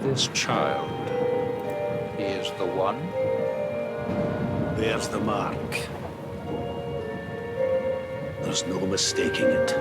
This child, he is the one? There's the mark. There's no mistaking it.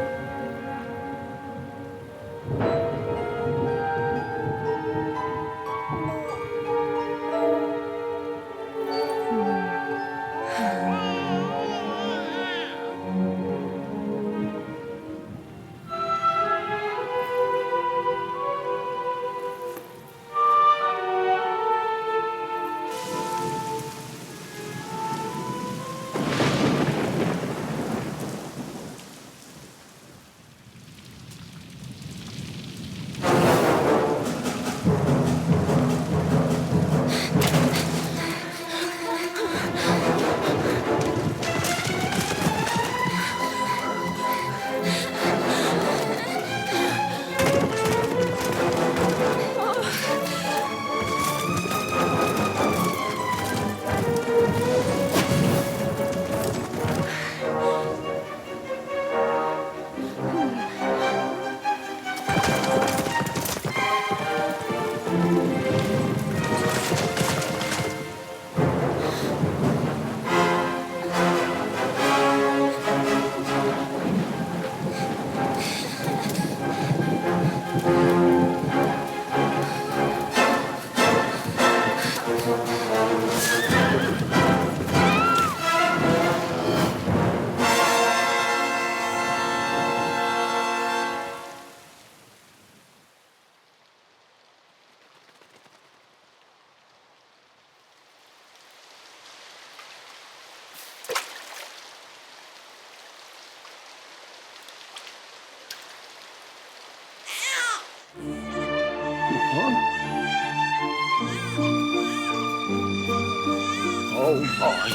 Oh my!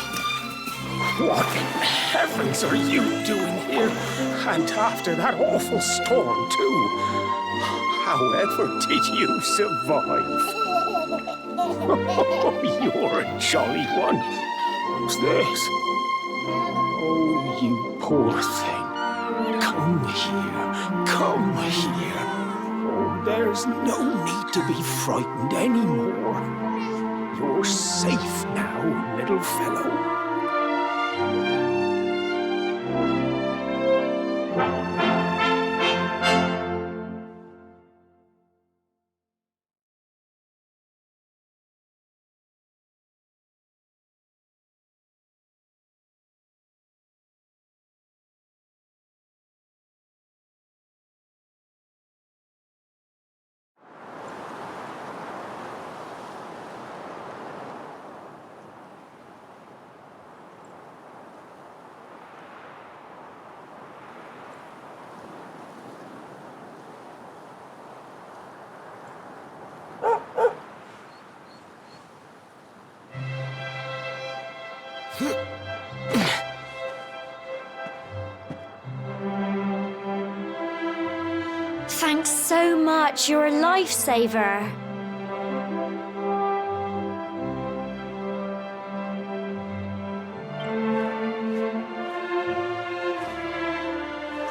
What in heavens are you doing here? And after that awful storm, too. However did you survive? Oh, you're a jolly one. Who's this? Oh, you poor thing. Come here. Come here. Oh, there's no need to be frightened anymore. You're safe now, little fellow. Thanks so much. You're a lifesaver.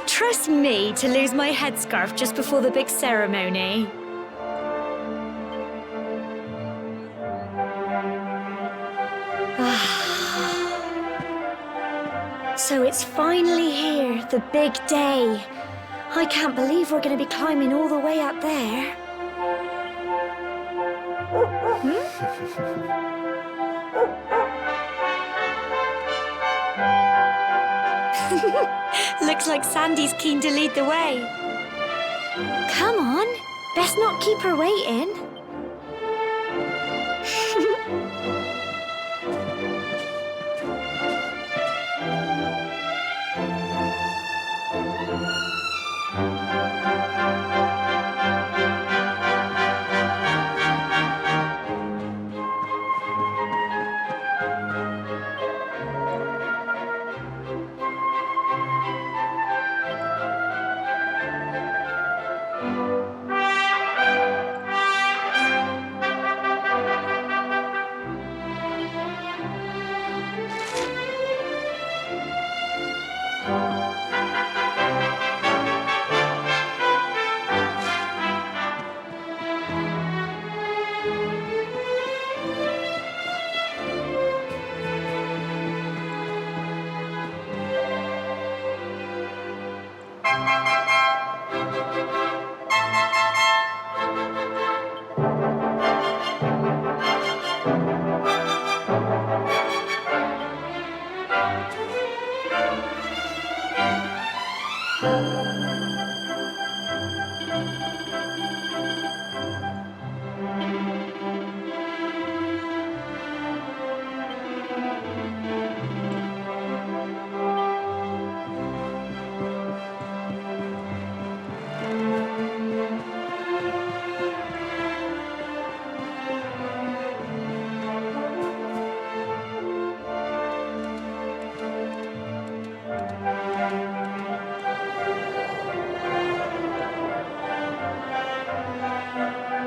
Trust me to lose my headscarf just before the big ceremony. So it's finally here, the big day. I can't believe we're going to be climbing all the way up there. Looks like Sandy's keen to lead the way. Come on, best not keep her waiting.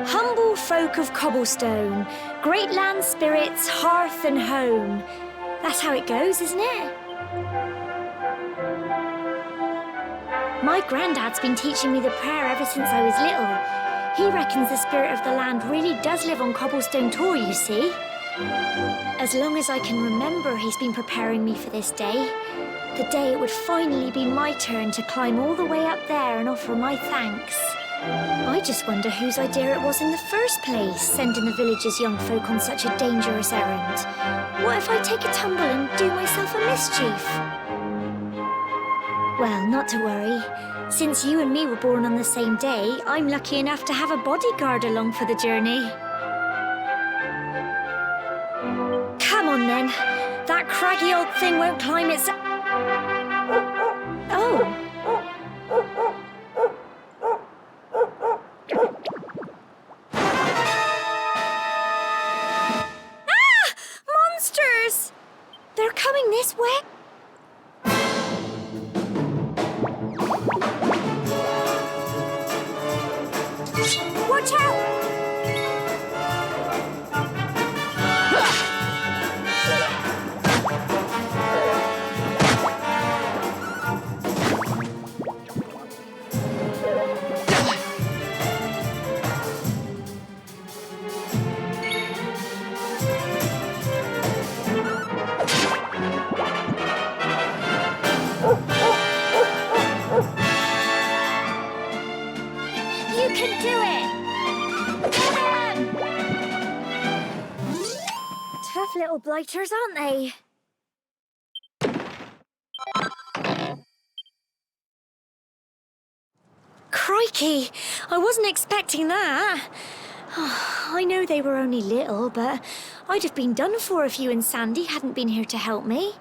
Humble folk of cobblestone, great land spirits, hearth and home. That's how it goes, isn't it? My granddad's been teaching me the prayer ever since I was little. He reckons the spirit of the land really does live on Cobblestone Tor, you see. As long as I can remember, he's been preparing me for this day. The day it would finally be my turn to climb all the way up there and offer my thanks. I just wonder whose idea it was in the first place, sending the village's young folk on such a dangerous errand. What if I take a tumble and do myself a mischief? Well, not to worry. Since you and me were born on the same day, I'm lucky enough to have a bodyguard along for the journey. Come on, then. That craggy old thing won't climb its... Oh. Ah! Monsters! They're coming this way. Watch out! You can do it! Get 'em! Tough little blighters, aren't they? Crikey! I wasn't expecting that. I know they were only little, but I'd have been done for if you and Sandy hadn't been here to help me.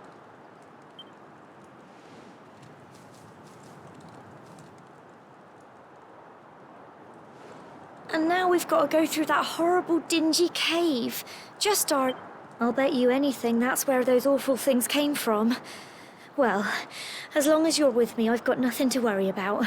And now we've got to go through that horrible, dingy cave. Just our... I'll bet you anything that's where those awful things came from. Well, as long as you're with me, I've got nothing to worry about.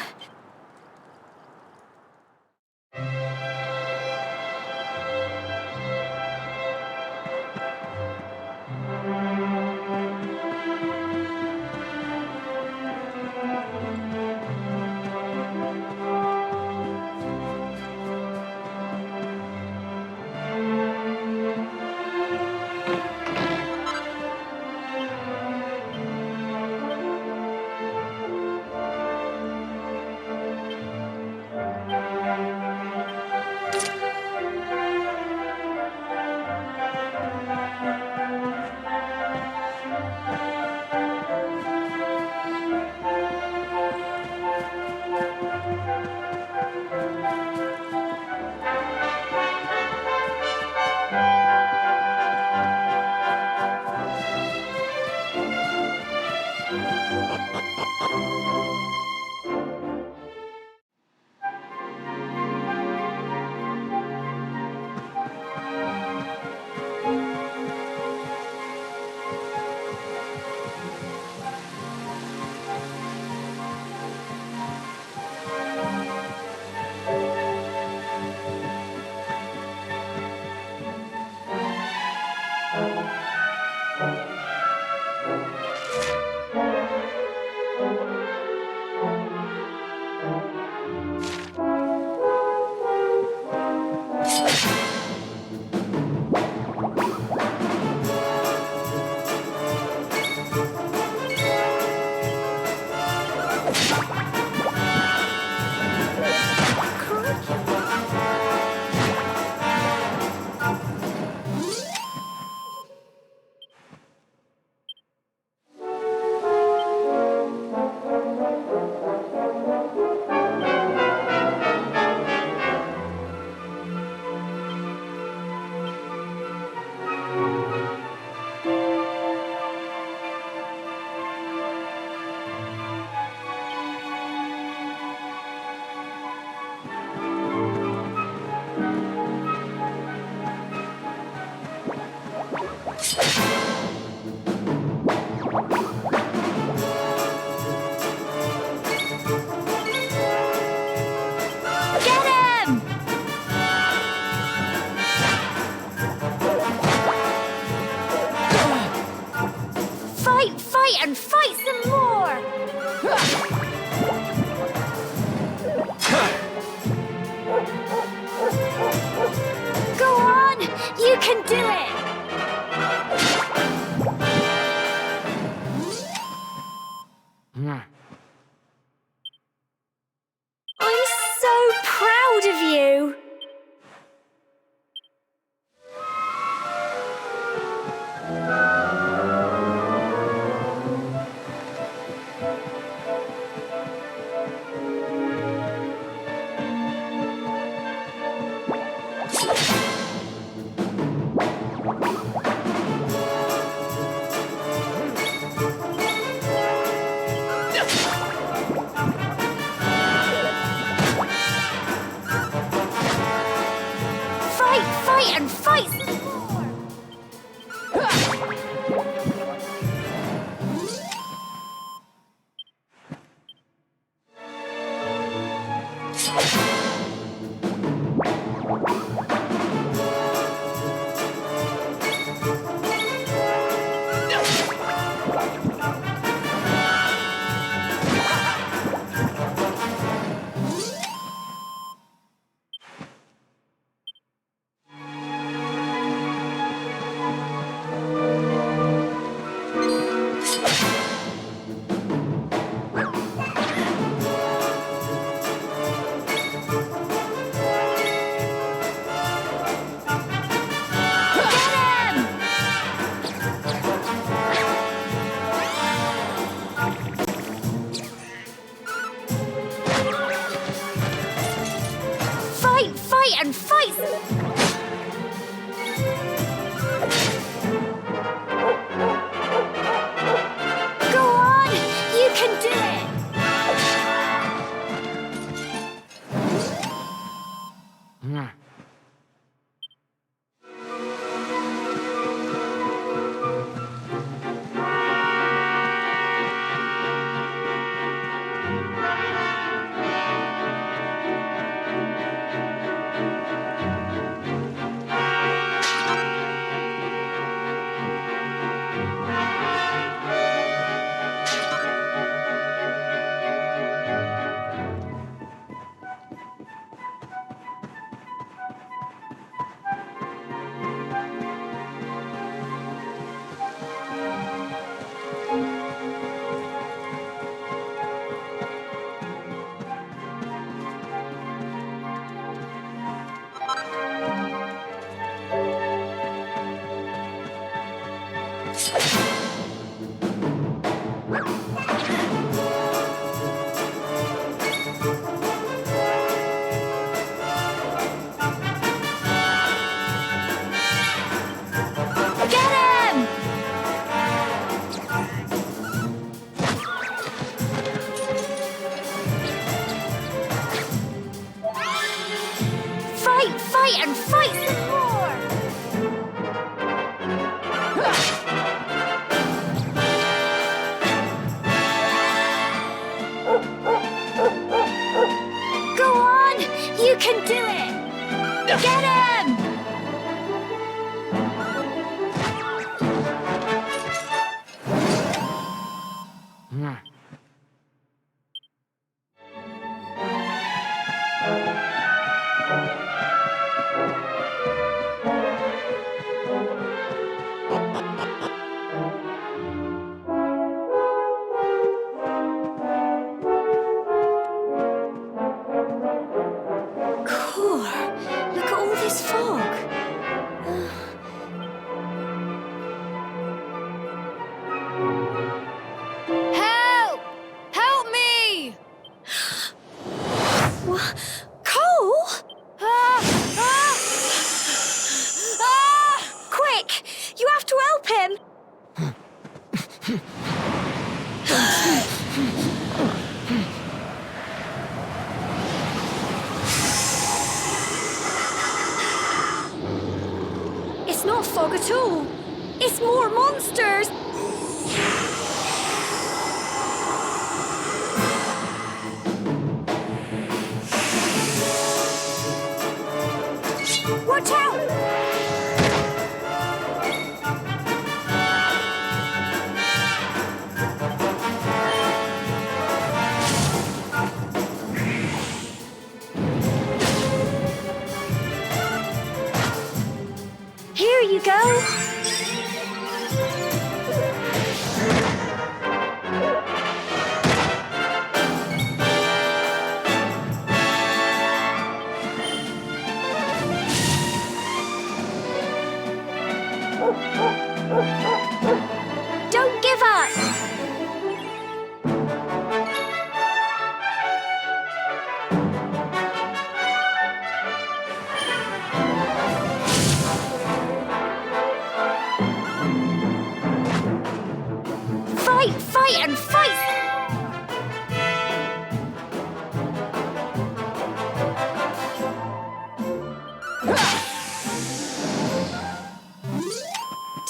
Fight, fight, and fight some more! Go on! You can do it! I'm so proud of you! Fight, fight, and fight some more! Fight, fight, and fight! Go on! You can do it! Fight, fight, and fight some more! Go on! You can do it! Get him! Look at all this fog. Help! Help me! What? Cole? Quick! You have to help him! It's not fog at all. It's more monsters. Watch out! go. Don't give up! Fight, fight, and fight!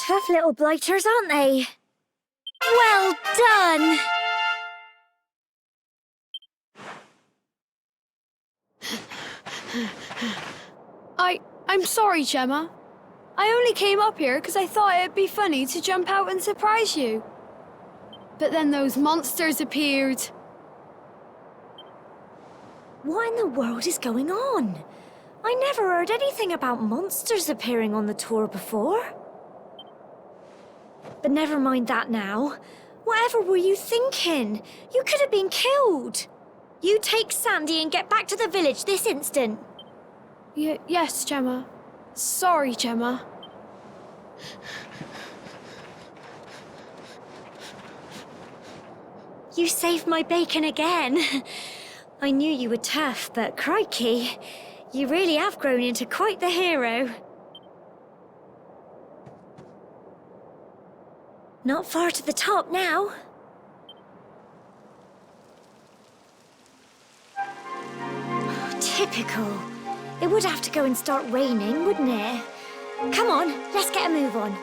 Tough little blighters, aren't they? Well done! I'm sorry, Gemma. I only came up here because I thought it'd be funny to jump out and surprise you. But then those monsters appeared. What in the world is going on? I never heard anything about monsters appearing on the tour before. But never mind that now. Whatever were you thinking? You could have been killed. You take Sandy and get back to the village this instant. Yes, Gemma. Sorry, Gemma. You saved my bacon again. I knew you were tough, but crikey, you really have grown into quite the hero. Not far to the top now. Typical. It would have to go and start raining, wouldn't it? Come on, let's get a move on.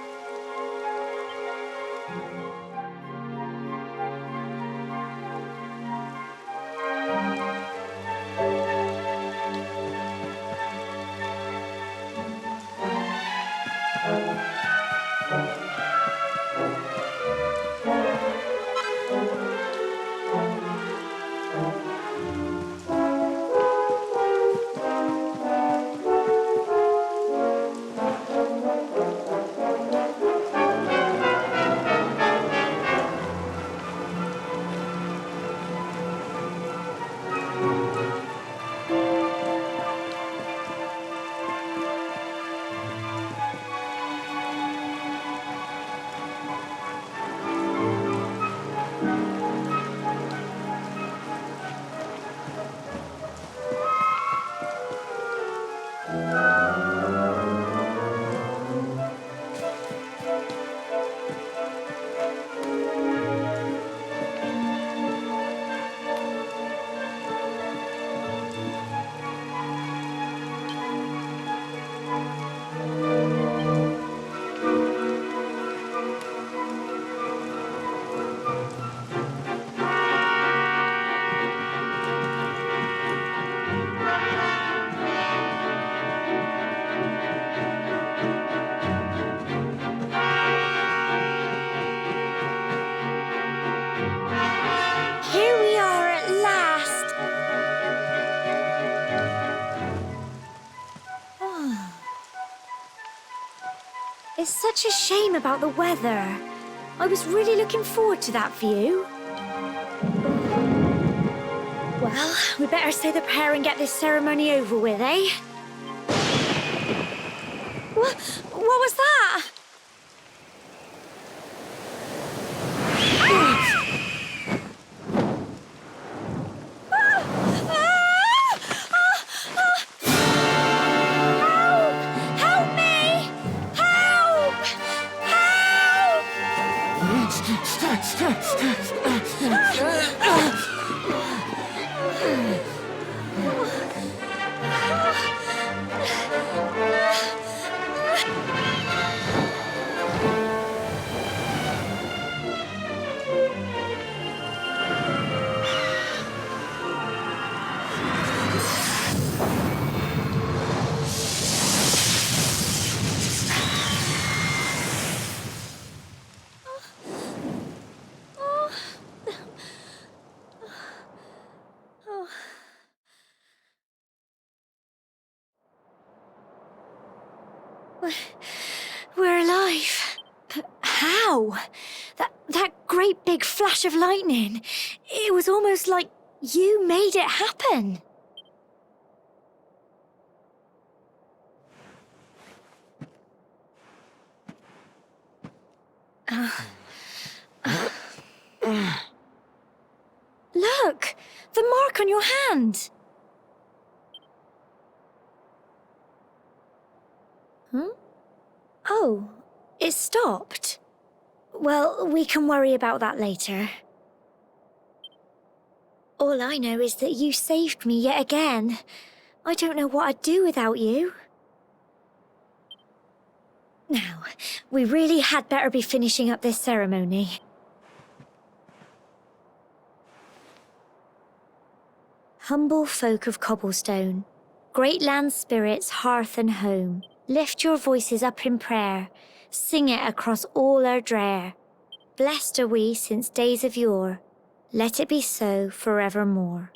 It's such a shame about the weather. I was really looking forward to that view. Well, we better say the prayer and get this ceremony over with, eh? What was that? Wow! That great big flash of lightning. It was almost like you made it happen. Look! The mark on your hand! Huh? Oh, it stopped. Well, we can worry about that later. All I know is that you saved me yet again. I don't know what I'd do without you. Now, we really had better be finishing up this ceremony. Humble folk of Cobblestone, great land spirits, hearth and home, lift your voices up in prayer, sing it across all our drear. Blessed are we since days of yore, let it be so forevermore.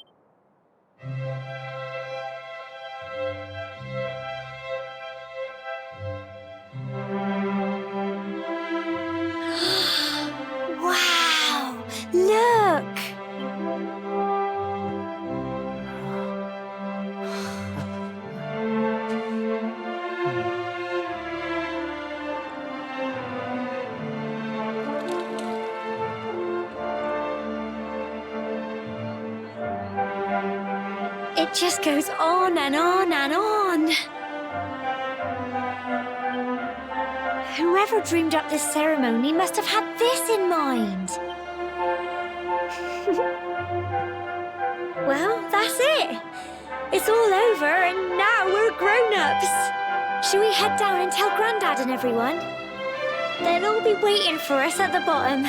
Wow! Look! It just goes on and on and on. Whoever dreamed up this ceremony must have had this in mind. Well, that's it. It's all over and now we're grown-ups. Shall we head down and tell Grandad and everyone? They'll all be waiting for us at the bottom.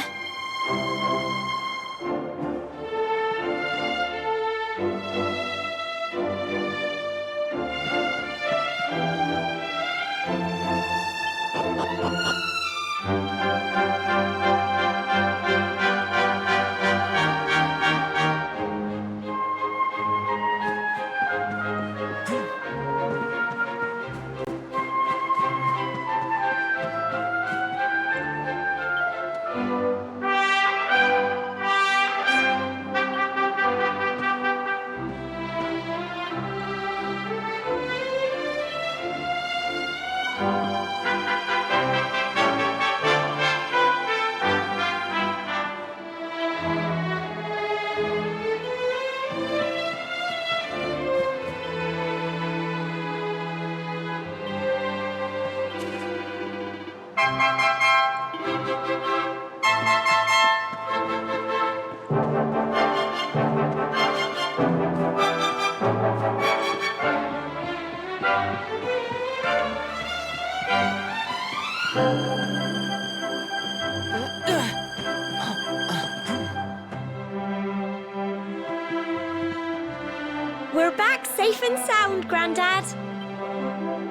We're back safe and sound, Grandad.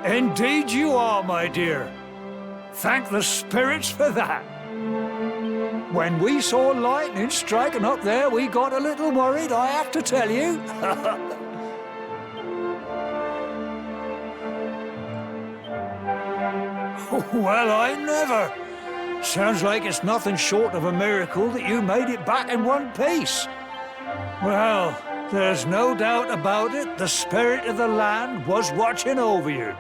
Indeed you are, my dear. Thank the spirits for that. When we saw lightning striking up there, we got a little worried, I have to tell you. Well, I never. Sounds like it's nothing short of a miracle that you made it back in one piece. Well, there's no doubt about it, the spirit of the land was watching over you.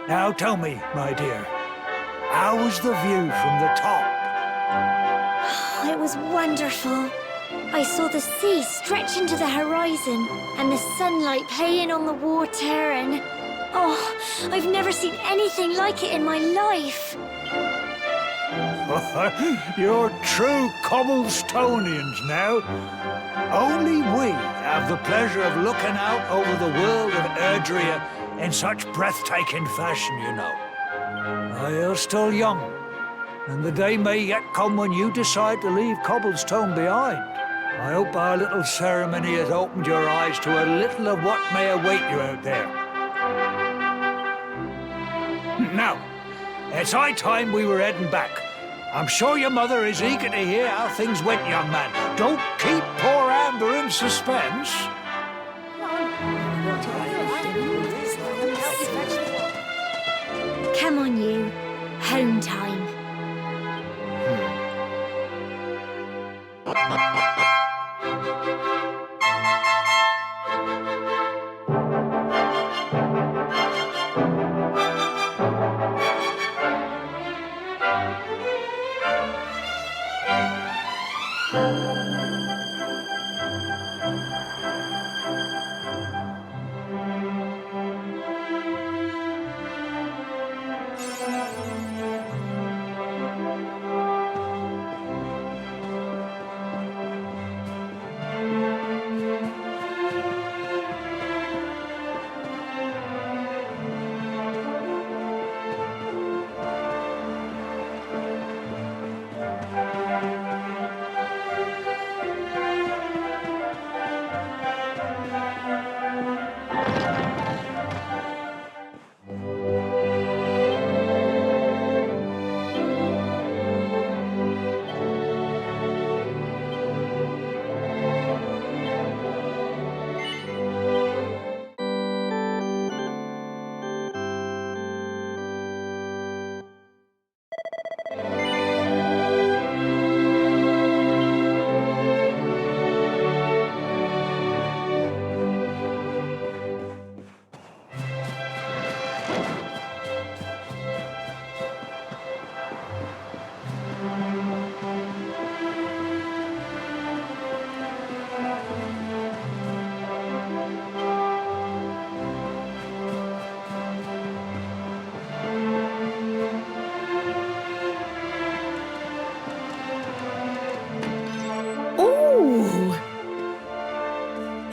Now tell me, my dear, how was the view from the top? It was wonderful. I saw the sea stretch into the horizon and the sunlight playing on the water and... Oh, I've never seen anything like it in my life. You're true Cobblestonians now. Only we have the pleasure of looking out over the world of Erdrea in such breathtaking fashion, you know. You're still young, and the day may yet come when you decide to leave Cobblestone behind. I hope our little ceremony has opened your eyes to a little of what may await you out there. Now, it's high time we were heading back. I'm sure your mother is eager to hear how things went, young man. Don't keep poor Amber in suspense. Come on, you. Home time.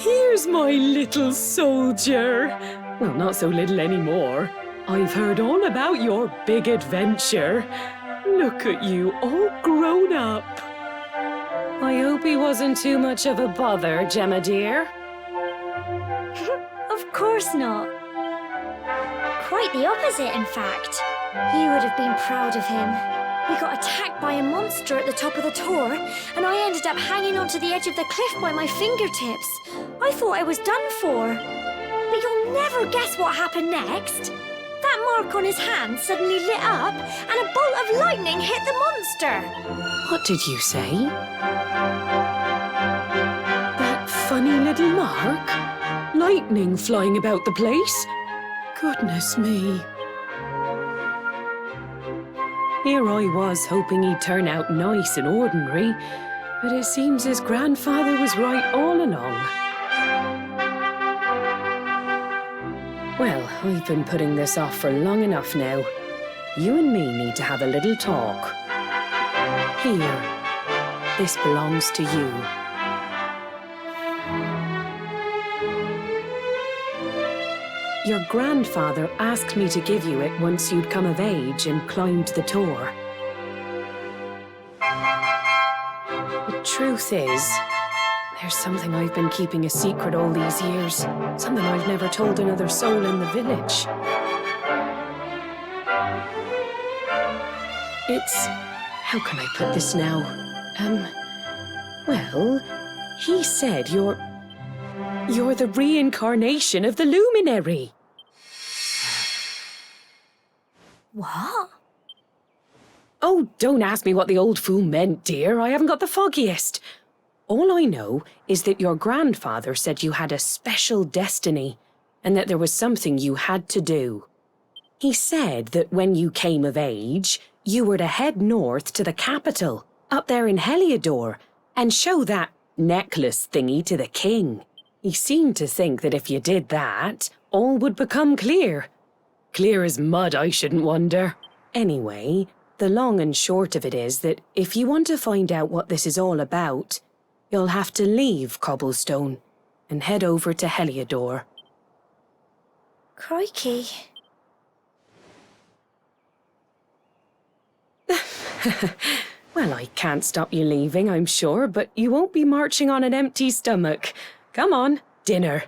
Here's my little soldier. Well, not so little anymore. I've heard all about your big adventure. Look at you, all grown up. I hope he wasn't too much of a bother, Gemma dear. Of course not. Quite the opposite, in fact. You would have been proud of him. We got attacked by a monster at the top of the tor, and I ended up hanging onto the edge of the cliff by my fingertips. I thought I was done for. But you'll never guess what happened next. That mark on his hand suddenly lit up, and a bolt of lightning hit the monster. What did you say? That funny little mark? Lightning flying about the place? Goodness me. Here I was hoping he'd turn out nice and ordinary, but it seems his grandfather was right all along. Well, I've been putting this off for long enough now. You and me need to have a little talk. Here, this belongs to you. Your grandfather asked me to give you it once you'd come of age and climbed the tor. The truth is, there's something I've been keeping a secret all these years. Something I've never told another soul in the village. It's... how can I put this now? Well, he said you're the reincarnation of the luminary. What? Oh, don't ask me what the old fool meant, dear. I haven't got the foggiest. All I know is that your grandfather said you had a special destiny and that there was something you had to do. He said that when you came of age, you were to head north to the capital, up there in Heliodor, and show that necklace thingy to the king. He seemed to think that if you did that, all would become clear. Clear as mud, I shouldn't wonder. Anyway, the long and short of it is that if you want to find out what this is all about, you'll have to leave Cobblestone and head over to Heliodor. Crikey. Well, I can't stop you leaving, I'm sure, but you won't be marching on an empty stomach. Come on, dinner.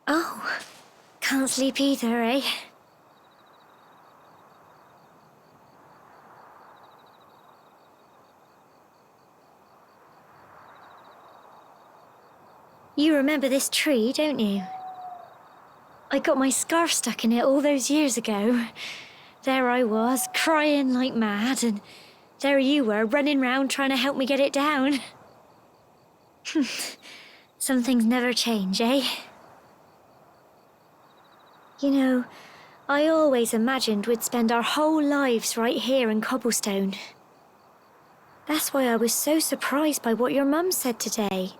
Oh, can't sleep either, eh? You remember this tree, don't you? I got my scarf stuck in it all those years ago. There I was, crying like mad, and there you were, running round trying to help me get it down. Some things never change, eh? You know, I always imagined we'd spend our whole lives right here in Cobblestone. That's why I was so surprised by what your mum said today.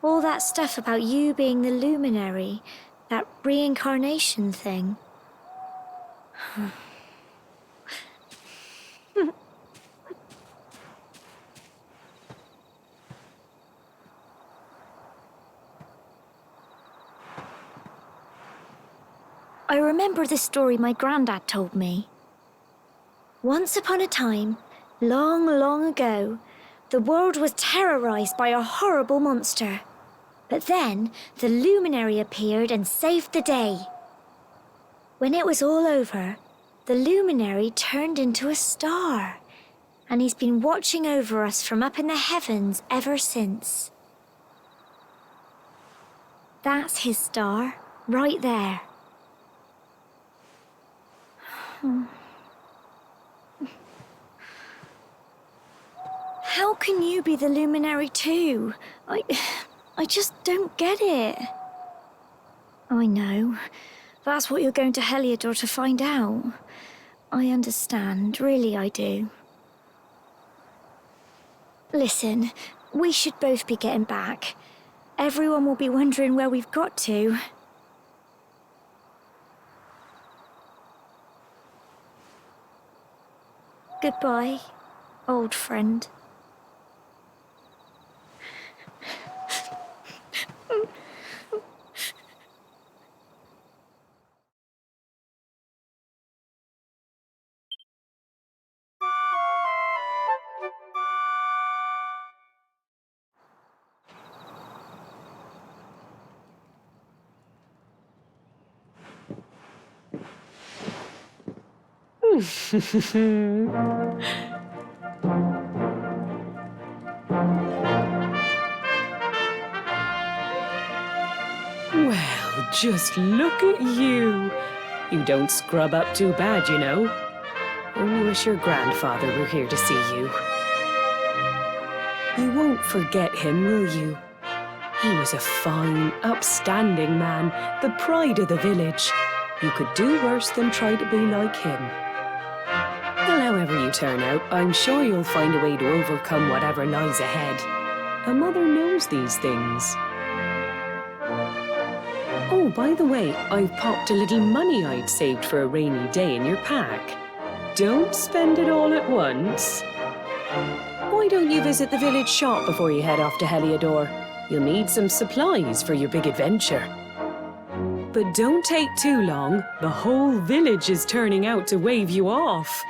All that stuff about you being the luminary, that reincarnation thing. I remember the story my granddad told me. Once upon a time, long, long ago, the world was terrorized by a horrible monster. But then, the luminary appeared and saved the day. When it was all over, the luminary turned into a star. And he's been watching over us from up in the heavens ever since. That's his star, right there. How can you be the luminary too? I just don't get it. I know. That's what you're going to Heliodor to find out. I understand, really I do. Listen, we should both be getting back. Everyone will be wondering where we've got to. Goodbye, old friend. Well, just look at you. You don't scrub up too bad, you know. Only wish your grandfather were here to see you. You won't forget him, will you? He was a fine, upstanding man, the pride of the village. You could do worse than try to be like him. Well, however you turn out, I'm sure you'll find a way to overcome whatever lies ahead. A mother knows these things. Oh, by the way, I've popped a little money I'd saved for a rainy day in your pack. Don't spend it all at once. Why don't you visit the village shop before you head off to Heliodor? You'll need some supplies for your big adventure. But don't take too long. The whole village is turning out to wave you off.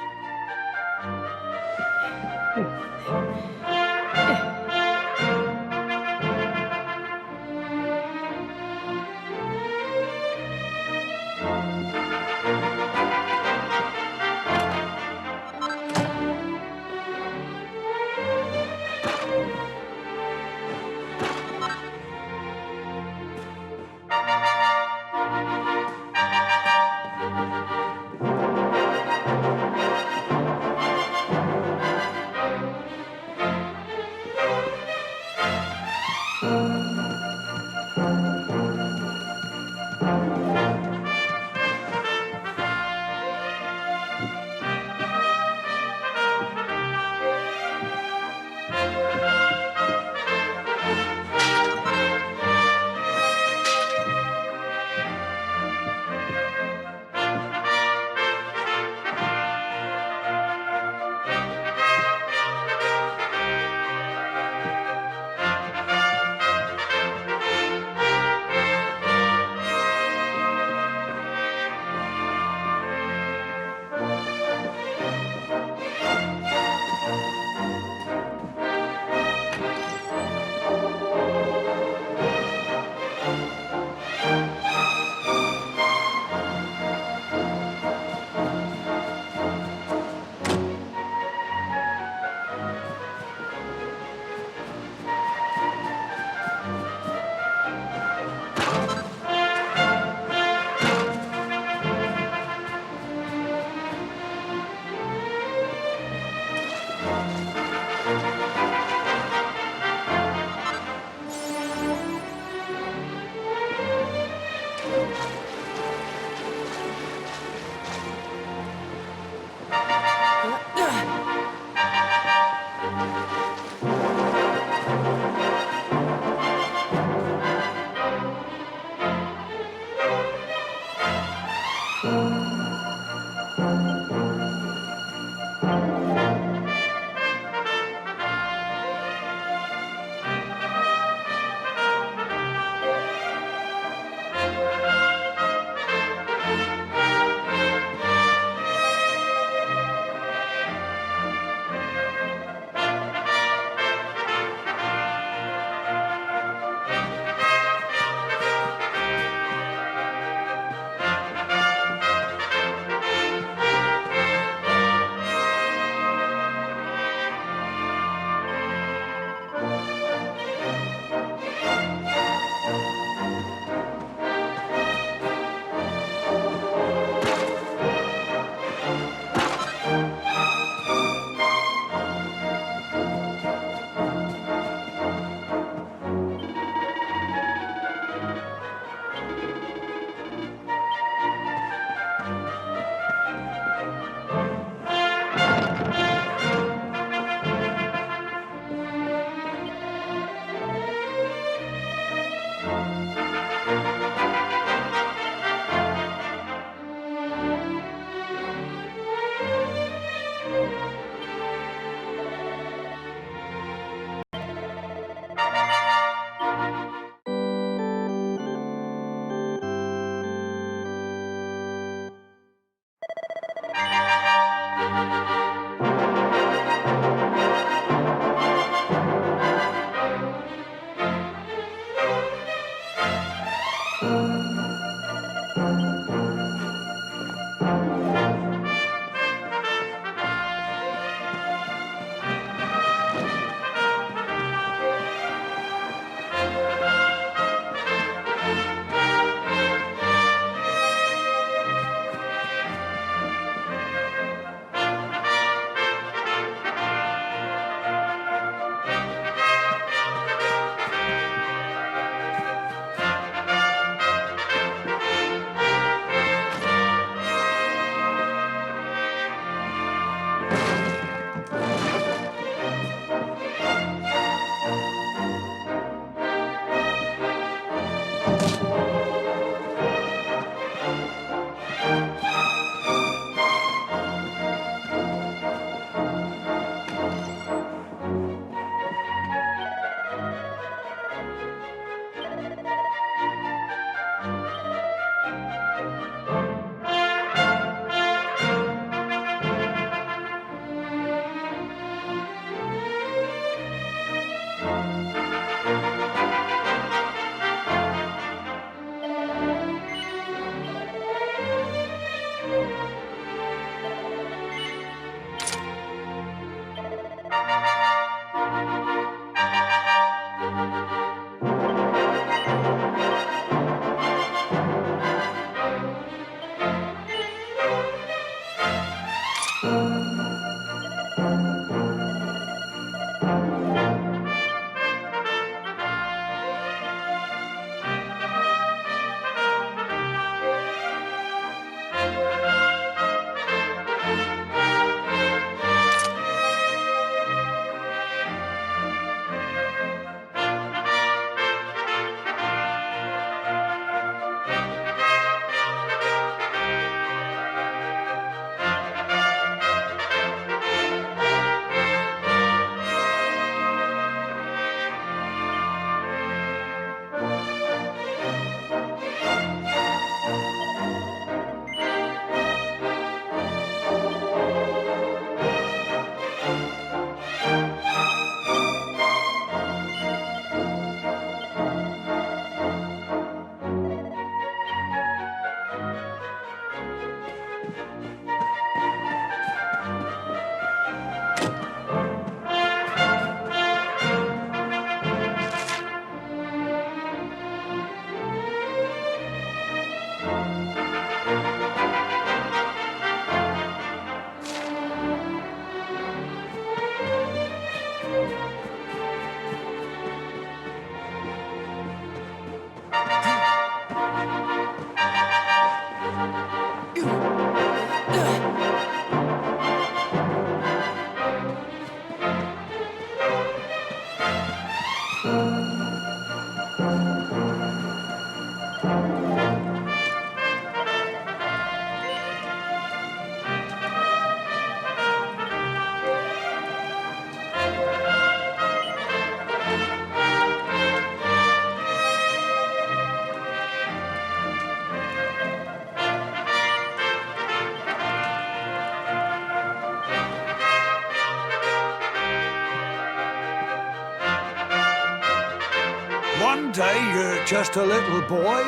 day you're just a little boy,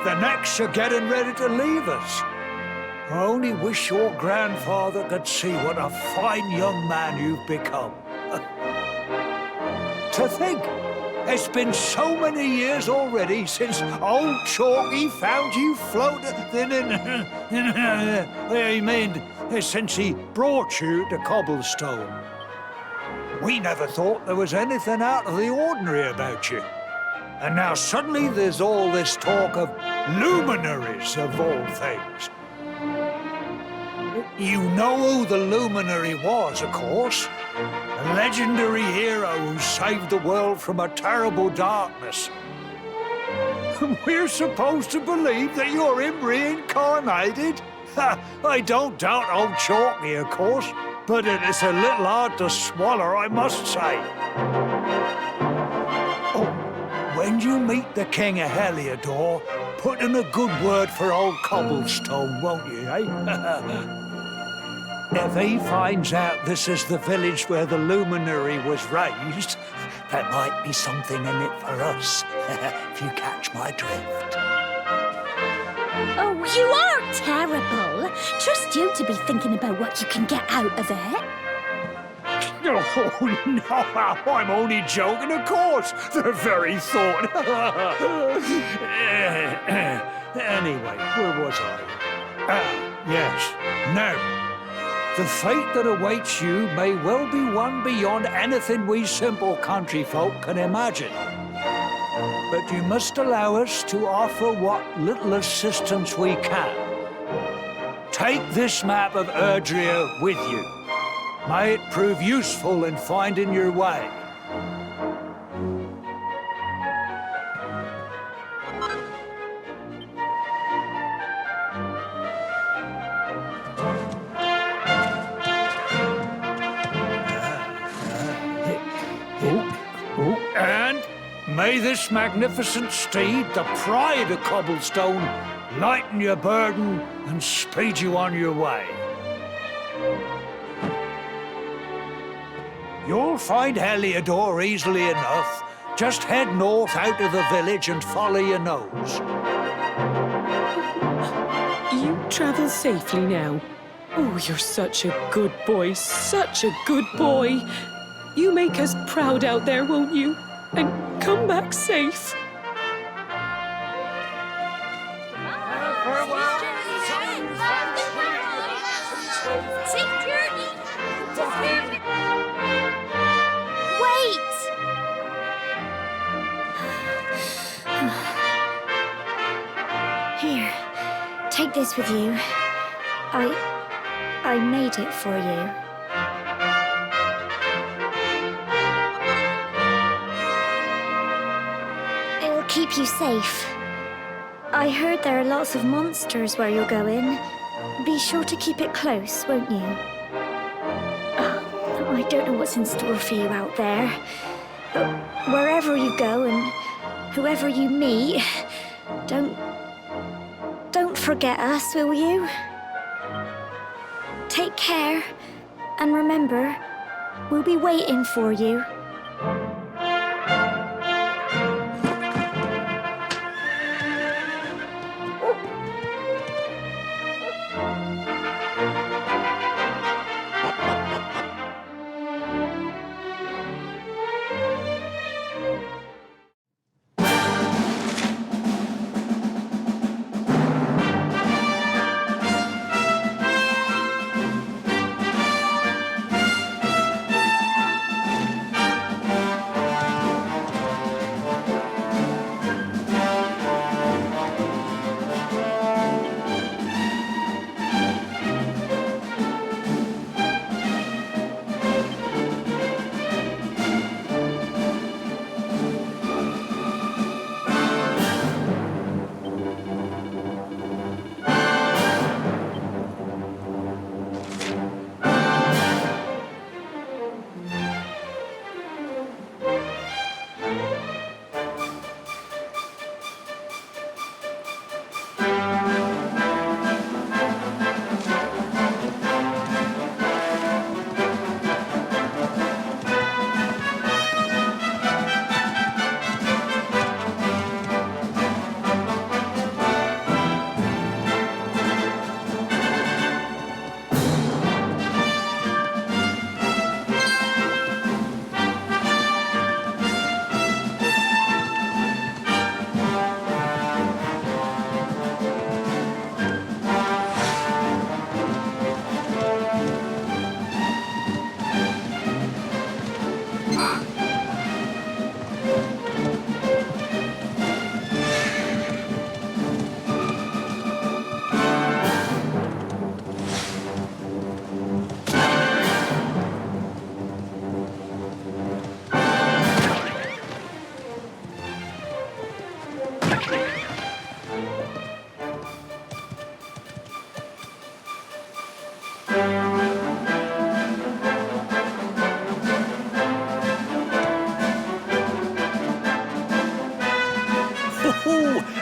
the next you're getting ready to leave us. I only wish your grandfather could see what a fine young man you've become. To think, it's been so many years already since old Chalky found you floating since he brought you to Cobblestone. We never thought there was anything out of the ordinary about you. And now suddenly there's all this talk of luminaries of all things. You know who the luminary was, of course. A legendary hero who saved the world from a terrible darkness. We're supposed to believe that you're him reincarnated? I don't doubt old Chalky, of course, but it is a little hard to swallow, I must say. Oh, when you meet the King of Heliodor, put in a good word for old Cobblestone, won't you, eh? If he finds out this is the village where the luminary was raised, there might be something in it for us, if you catch my drift. Oh, you are terrible. Trust you to be thinking about what you can get out of it. Oh, no, I'm only joking, of course. The very thought. Anyway, where was I? Yes, now. The fate that awaits you may well be one beyond anything we simple country folk can imagine. But you must allow us to offer what little assistance we can. Take this map of Erdrea with you. May it prove useful in finding your way. And may this magnificent steed, the pride of Cobblestone, lighten your burden and speed you on your way. You'll find Heliodor easily enough. Just head north out of the village and follow your nose. You travel safely now. Oh, you're such a good boy, such a good boy. You make us proud out there, won't you? And come back safe. Wait! Here, take this with you. I made it for you. It'll keep you safe. I heard there are lots of monsters where you're going. Be sure to keep it close, won't you? I don't know what's in store for you out there, but wherever you go and whoever you meet, don't forget us, will you? Take care, and remember, we'll be waiting for you.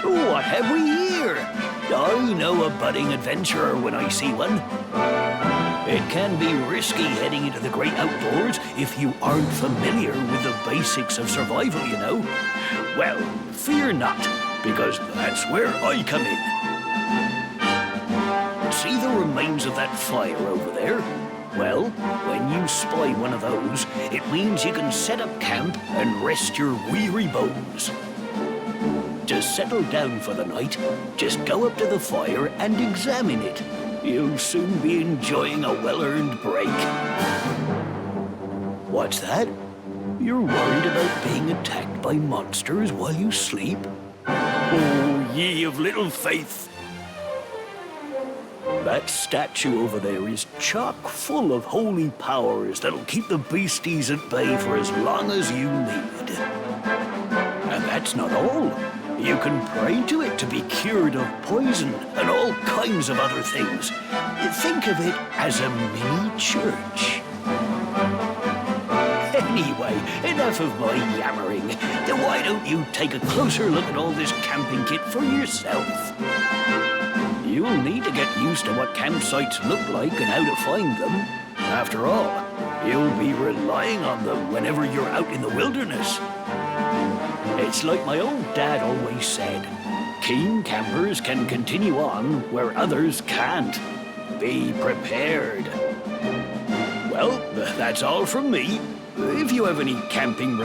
Oh, what have we here? I know a budding adventurer when I see one. It can be risky heading into the great outdoors if you aren't familiar with the basics of survival, you know. Well, fear not, because that's where I come in. See the remains of that fire over there? Well, when you spy one of those, it means you can set up camp and rest your weary bones. To settle down for the night, just go up to the fire and examine it. You'll soon be enjoying a well-earned break. What's that? You're worried about being attacked by monsters while you sleep? Oh, ye of little faith! That statue over there is chock full of holy powers that'll keep the beasties at bay for as long as you need. And that's not all. You can pray to it to be cured of poison and all kinds of other things. Think of it as a mini church. Anyway, enough of my yammering. Then why don't you take a closer look at all this camping kit for yourself? You'll need to get used to what campsites look like and how to find them. After all, you'll be relying on them whenever you're out in the wilderness. It's like my old dad always said, keen campers can continue on where others can't. Be prepared. Well, that's all from me. If you have any camping...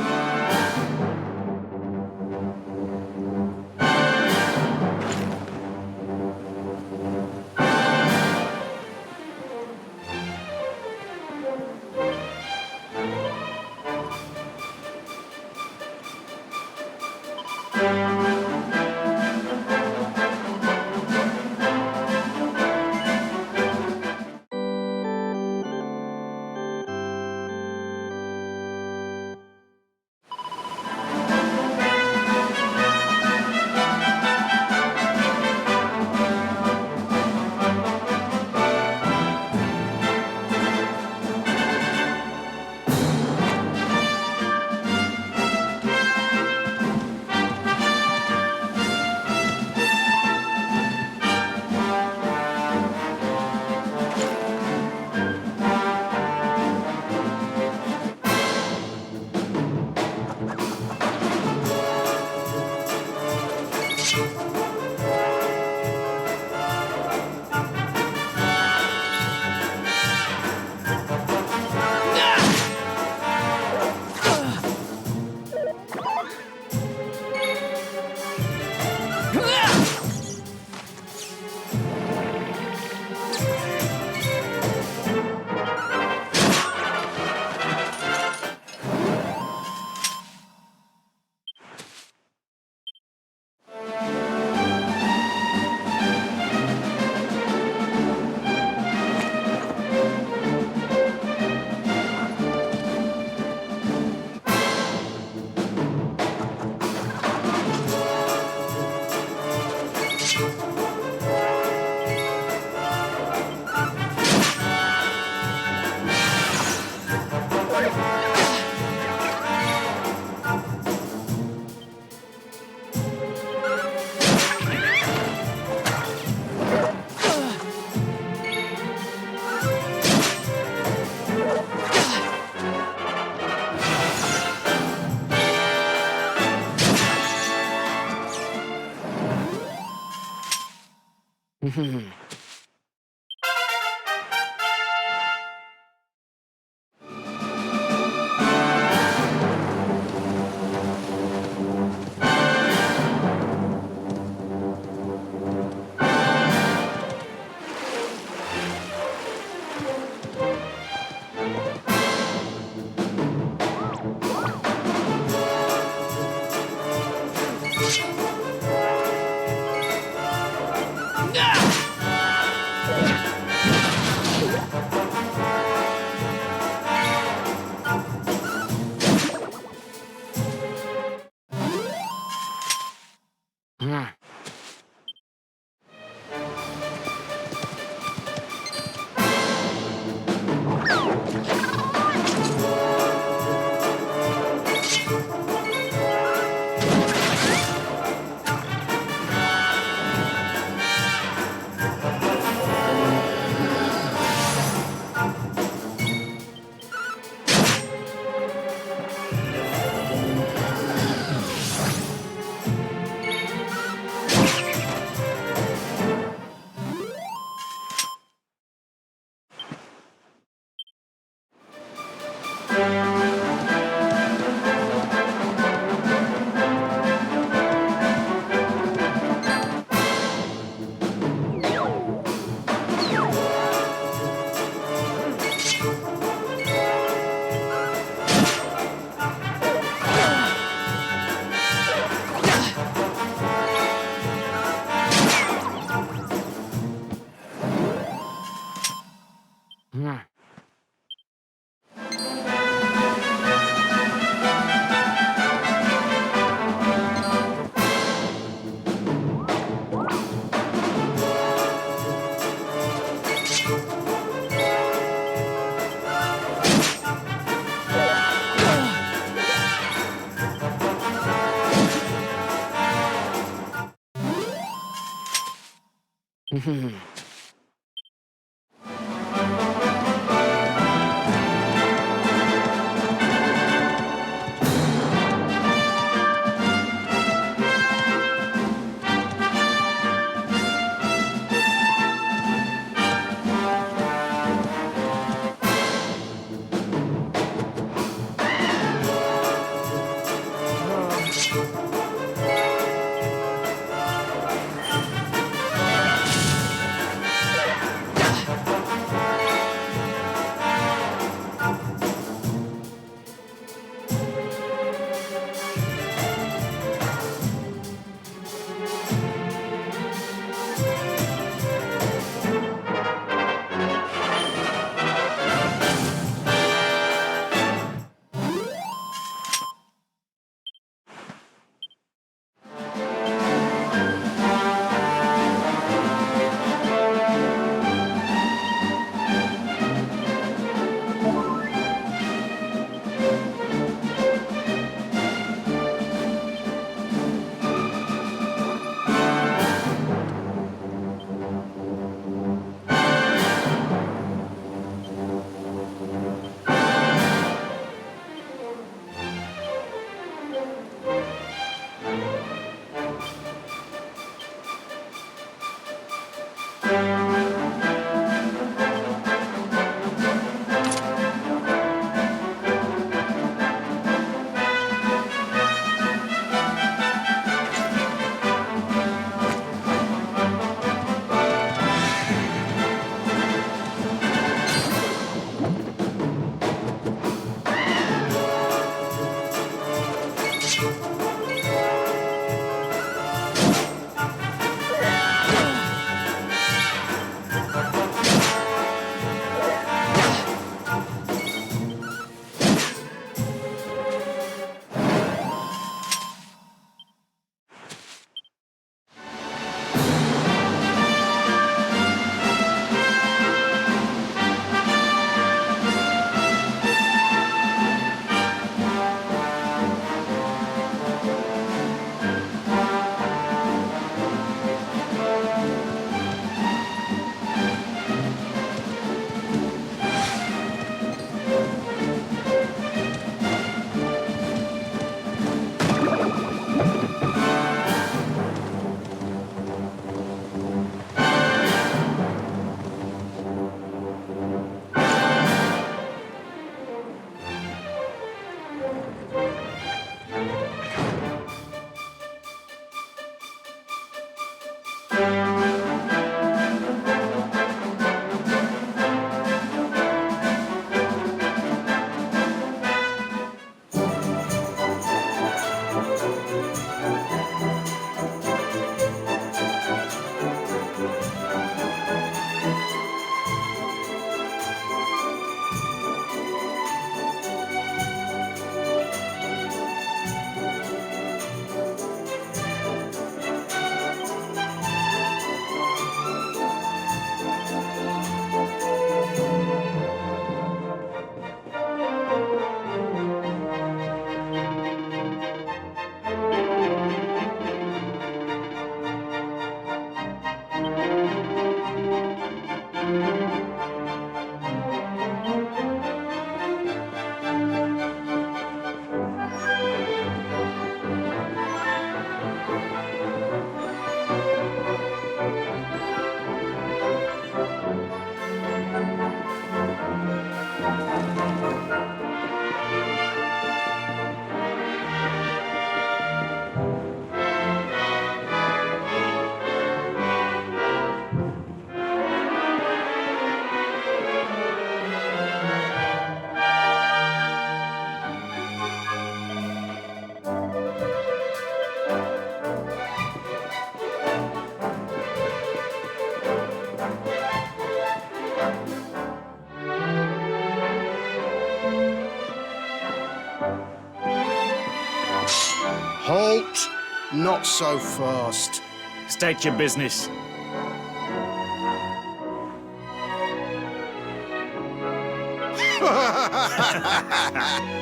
not so fast. State your business.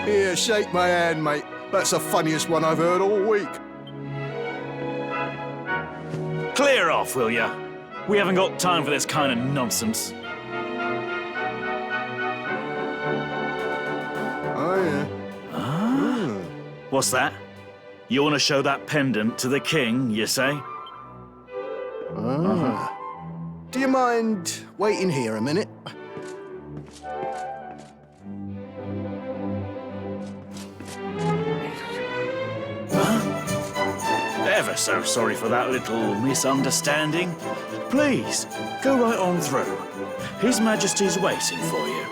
Here, shake my hand, mate. That's the funniest one I've heard all week. Clear off, will ya? We haven't got time for this kind of nonsense. Oh, yeah. What's that? You want to show that pendant to the king, you say? Do you mind waiting here a minute? Ever so sorry for that little misunderstanding. Please, go right on through. His Majesty's waiting for you.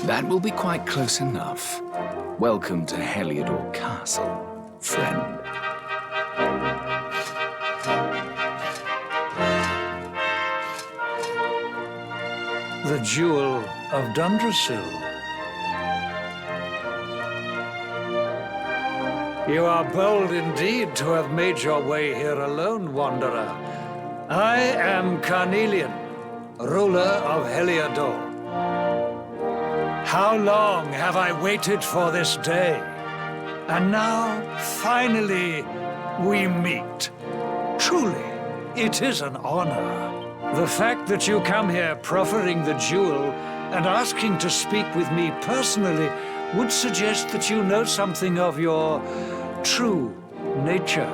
That will be quite close enough. Welcome to Heliodor Castle, friend. The Jewel of Dundrasil. You are bold indeed to have made your way here alone, Wanderer. I am Carnelian, ruler of Heliodor. How long have I waited for this day? And now, finally, we meet. Truly, it is an honor. The fact that you come here proffering the jewel and asking to speak with me personally would suggest that you know something of your true nature.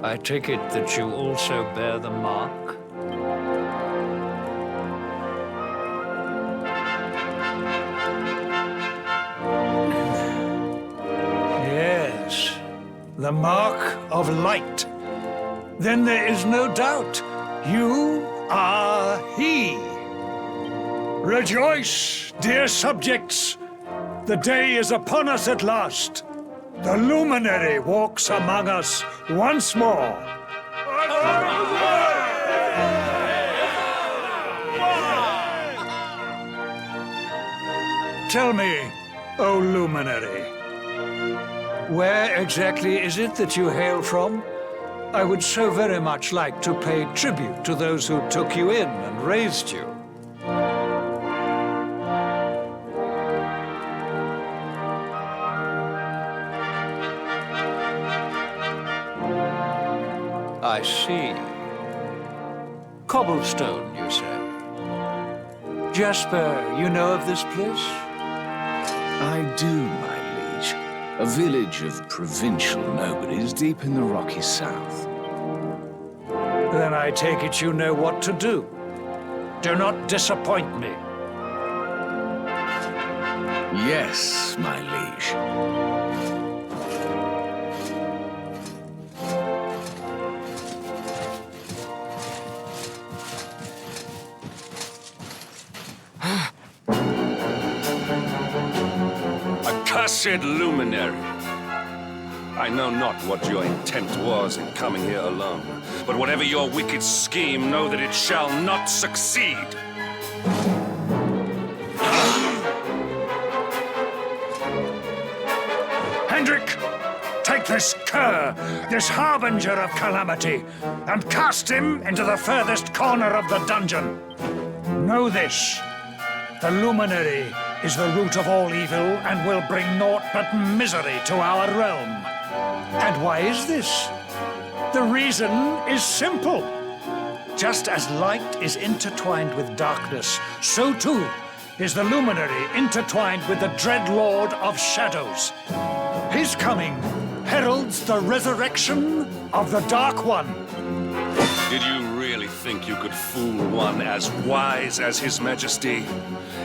I take it that you also bear the mark? Yes, the mark of light. Then there is no doubt. You are he. Rejoice, dear subjects. The day is upon us at last. The luminary walks among us once more. Tell me, O luminary, where exactly is it that you hail from? I would so very much like to pay tribute to those who took you in and raised you. I see. Cobblestone, you say? Jasper, you know of this place? I do, my liege. A village of provincial nobodies deep in the rocky south. Then I take it you know what to do. Do not disappoint me. Yes, my liege. Accursed luminary! I know not what your intent was in coming here alone, but whatever your wicked scheme, know that it shall not succeed. Hendrik, take this cur, this harbinger of calamity, and cast him into the furthest corner of the dungeon. Know this. The Luminary is the root of all evil and will bring naught but misery to our realm. And why is this? The reason is simple. Just as light is intertwined with darkness, so too is the Luminary intertwined with the dread Lord of Shadows. His coming heralds the resurrection of the Dark One. Did you really think you could fool one as wise as His Majesty?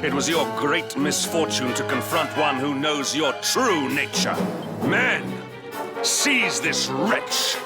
It was your great misfortune to confront one who knows your true nature. Men, seize this wretch!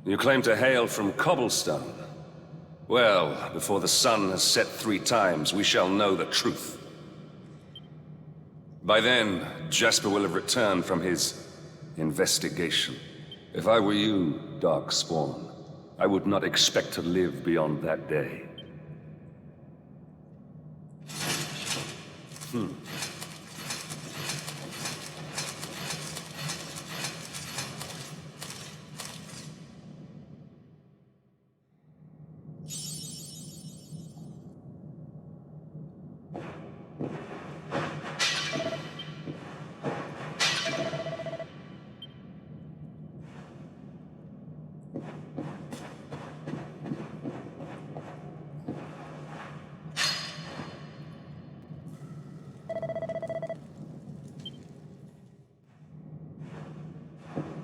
You claim to hail from Cobblestone. Well, before the sun has set 3 times, we shall know the truth. By then, Jasper will have returned from his investigation. If I were you, Darkspawn, I would not expect to live beyond that day.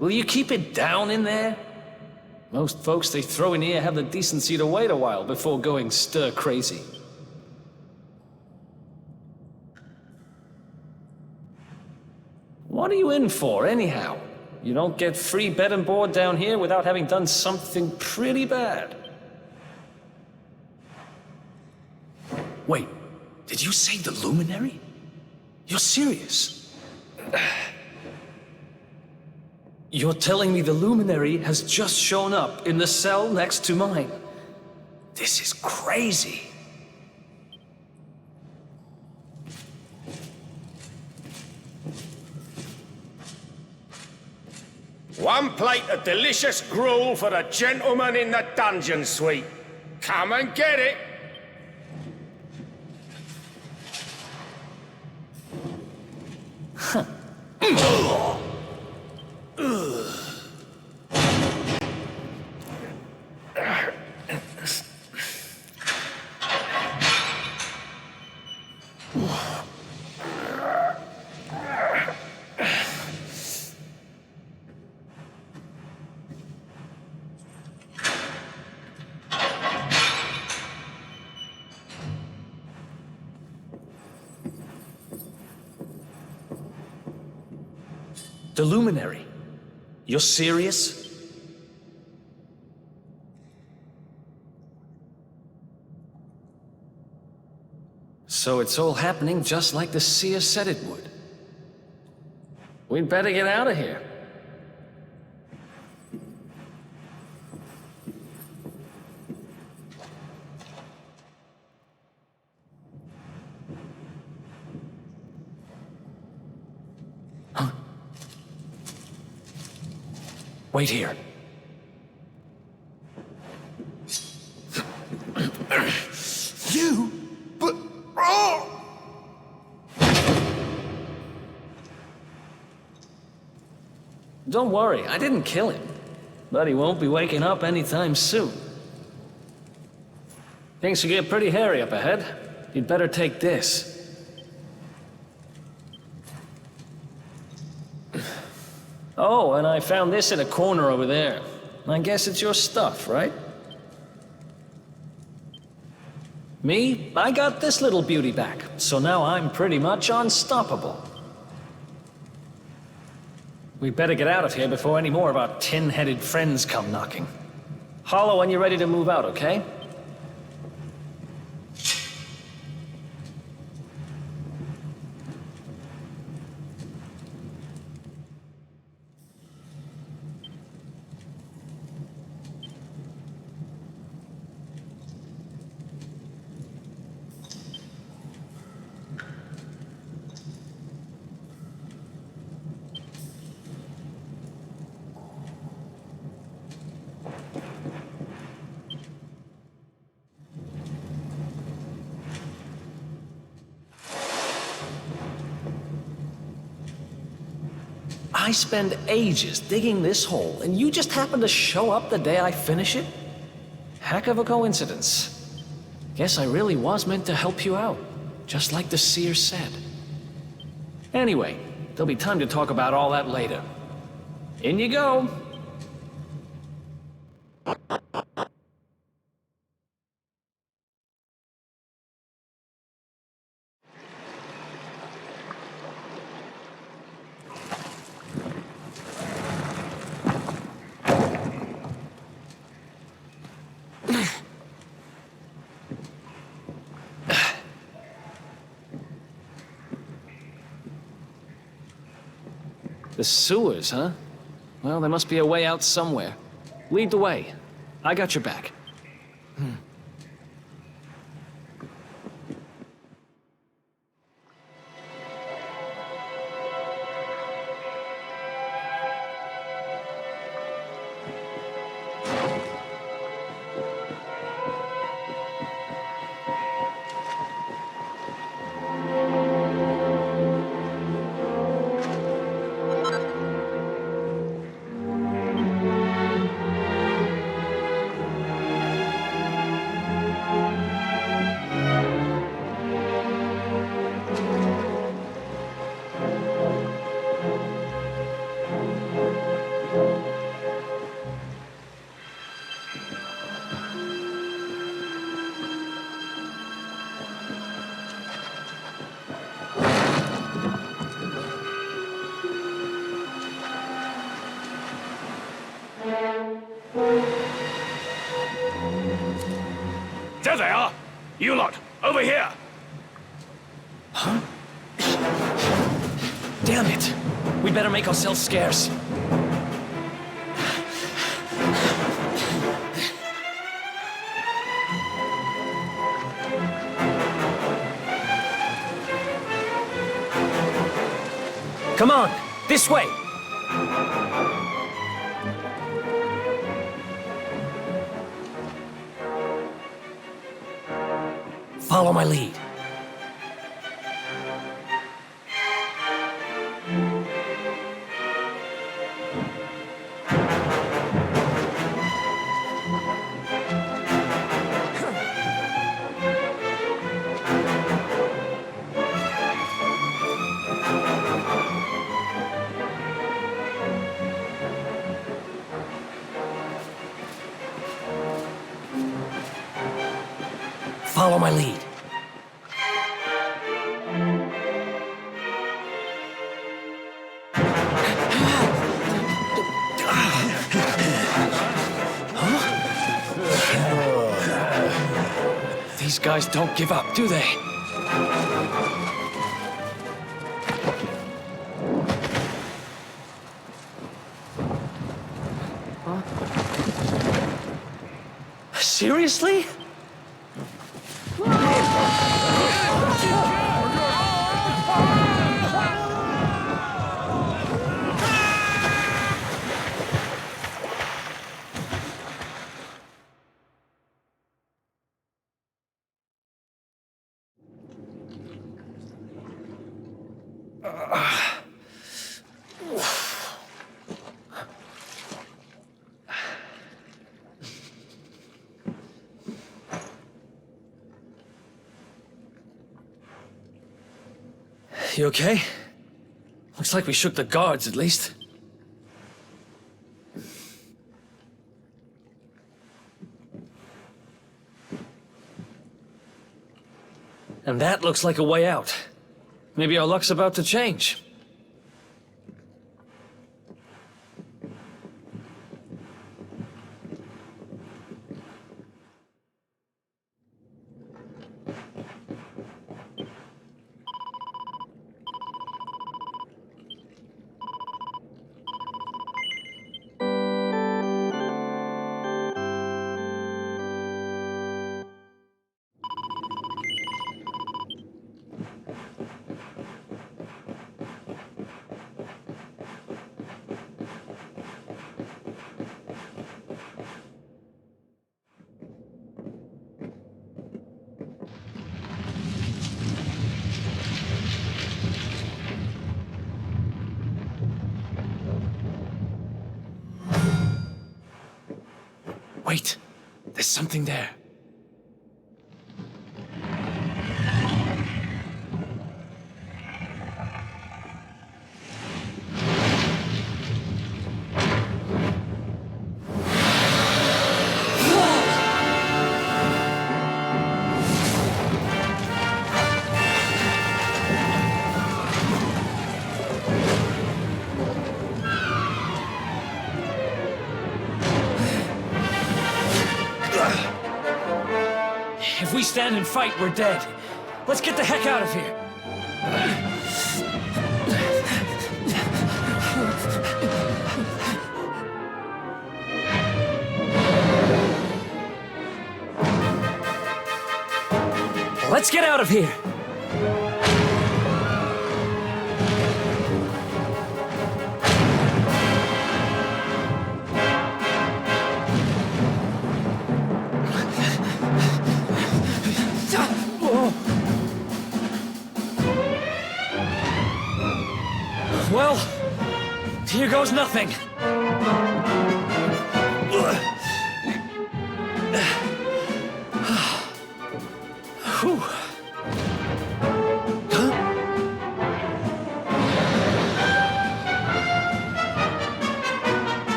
Will you keep it down in there? Most folks they throw in here have the decency to wait a while before going stir crazy. What are you in for, anyhow? You don't get free bed and board down here without having done something pretty bad. Wait, did you say the Luminary? You're serious? You're telling me the Luminary has just shown up in the cell next to mine? This is crazy. One plate of delicious gruel for the gentleman in the dungeon suite. Come and get it. The Luminary? You're serious? So it's all happening just like the seer said it would. We'd better get out of here. Wait here. You? But... Oh! Don't worry, I didn't kill him. But he won't be waking up anytime soon. Things should get pretty hairy up ahead. You'd better take this. Oh, and I found this in a corner over there. I guess it's your stuff, right? Me? I got this little beauty back, so now I'm pretty much unstoppable. We better get out of here before any more of our tin-headed friends come knocking. Holler when you're ready to move out, okay? I spend ages digging this hole, and you just happen to show up the day I finish it? Heck of a coincidence. Guess I really was meant to help you out, just like the seer said. Anyway, there'll be time to talk about all that later. In you go. The sewers, huh? Well, there must be a way out somewhere. Lead the way. I got your back. There they are! You lot, over here! Huh? Damn it! We better make ourselves scarce. Come on, this way! Follow my lead. Follow my lead. These guys don't give up, do they? Huh? Seriously? You okay? Looks like we shook the guards, at least. And that looks like a way out. Maybe our luck's about to change. Wait, there's something there. If we stand and fight, we're dead. Let's get the heck out of here. Let's get out of here. Well, here goes nothing. Whew.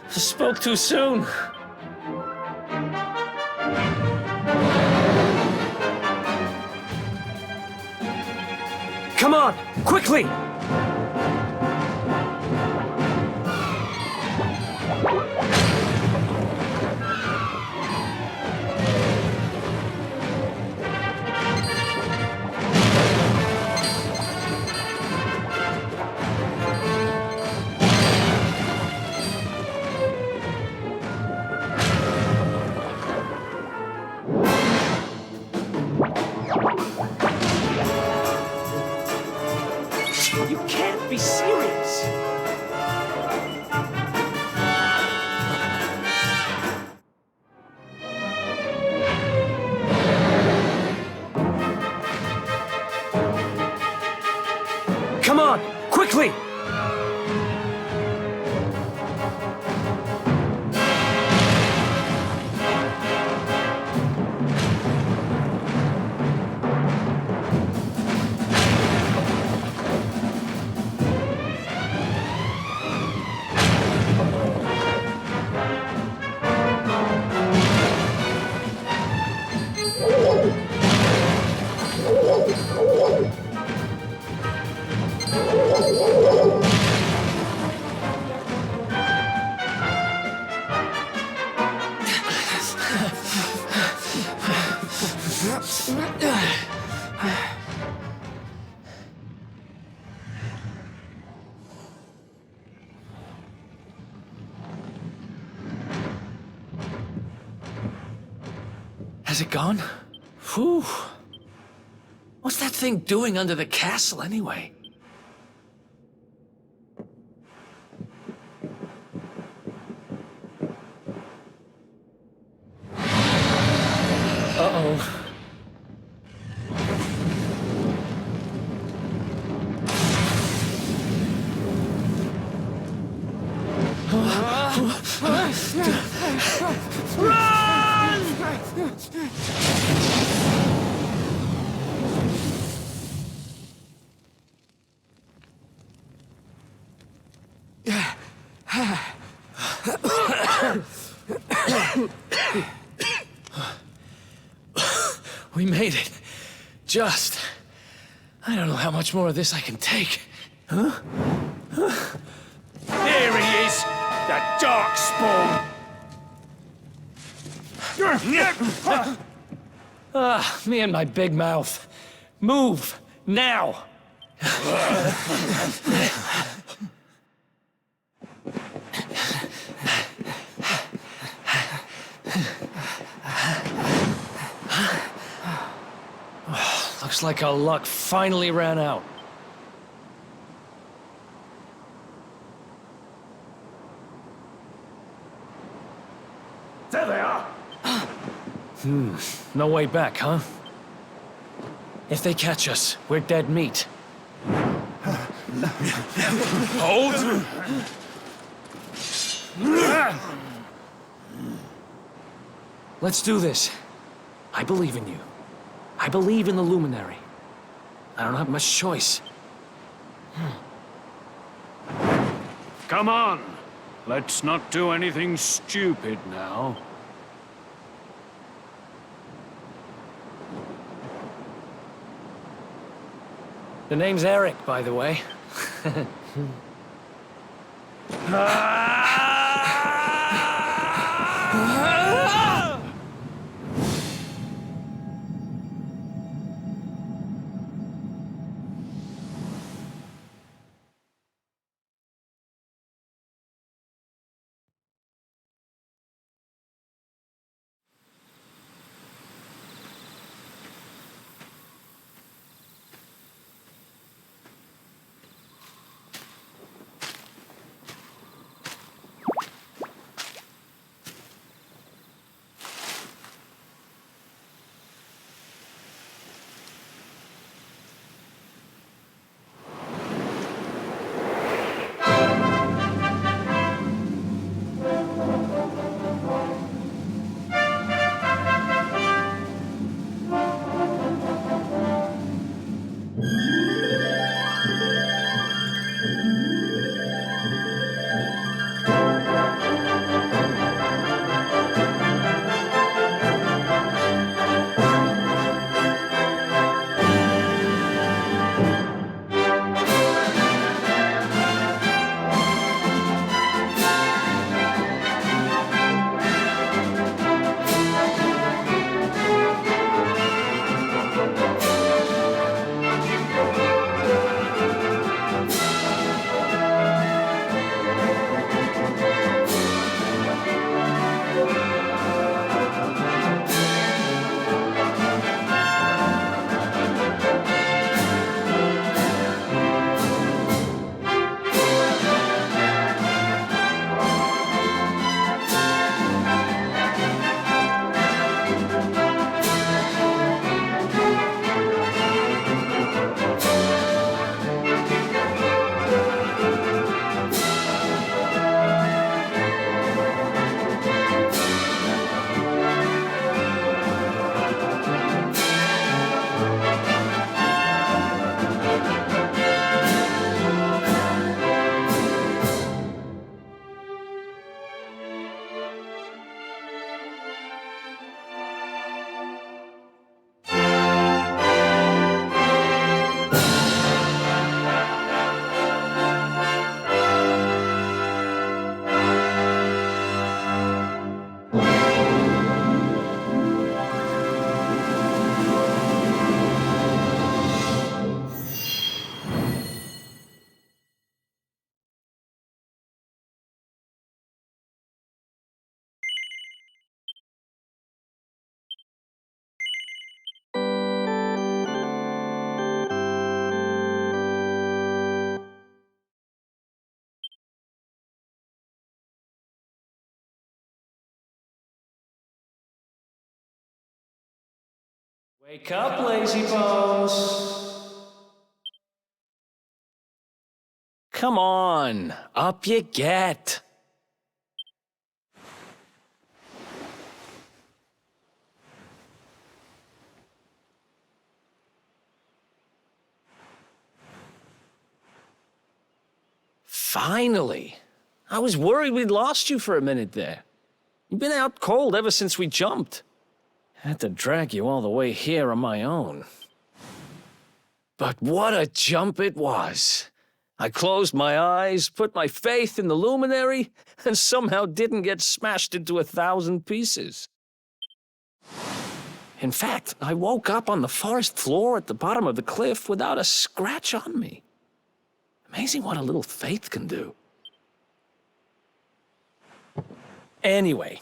Spoke too soon. Come on, quickly! You can't be serious. Come on, quickly! Has it gone? Whew. What's that thing doing under the castle, anyway? Uh-oh. We made it. I don't know how much more of this I can take. There he is! That dark spawn! Me and my big mouth. Move, now! Looks like our luck finally ran out. There they are! No way back, huh? If they catch us, we're dead meat. Hold! Let's do this. I believe in you. I believe in the Luminary. I don't have much choice. Come on! Let's not do anything stupid now. The name's Eric, by the way. Wake up, lazy bones! Come on, up you get! Finally! I was worried we'd lost you for a minute there. You've been out cold ever since we jumped. I had to drag you all the way here on my own. But what a jump it was. I closed my eyes, put my faith in the luminary, and somehow didn't get smashed into 1,000 pieces. In fact, I woke up on the forest floor at the bottom of the cliff without a scratch on me. Amazing what a little faith can do. Anyway,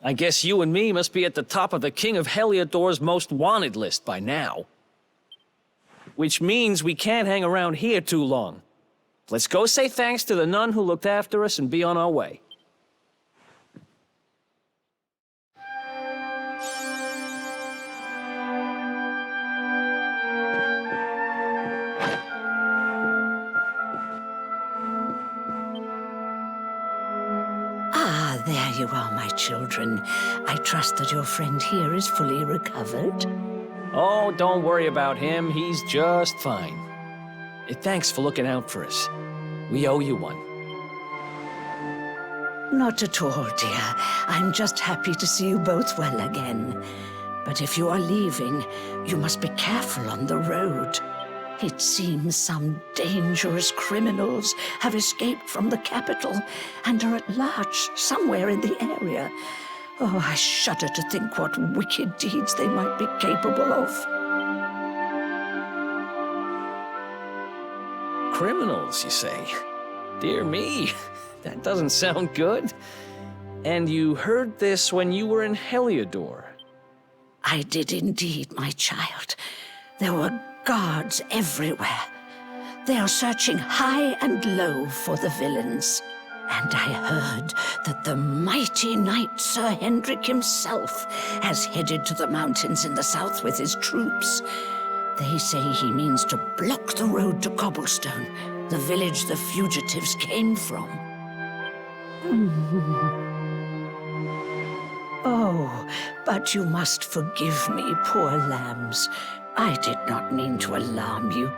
I guess you and me must be at the top of the King of Heliodor's most wanted list by now. Which means we can't hang around here too long. Let's go say thanks to the nun who looked after us and be on our way. Ah, there you are, my children. I trust that your friend here is fully recovered. Oh, don't worry about him. He's just fine. Thanks for looking out for us. We owe you one. Not at all, dear. I'm just happy to see you both well again. But if you are leaving, you must be careful on the road. It seems some dangerous criminals have escaped from the capital and are at large somewhere in the area. Oh, I shudder to think what wicked deeds they might be capable of. Criminals, you say? Dear me, that doesn't sound good. And you heard this when you were in Heliodor? I did indeed, my child. There were guards everywhere. They are searching high and low for the villains. And I heard that the mighty knight Sir Hendrik himself has headed to the mountains in the south with his troops. They say he means to block the road to Cobblestone, the village the fugitives came from. Oh, but you must forgive me, poor lambs. I did not mean to alarm you.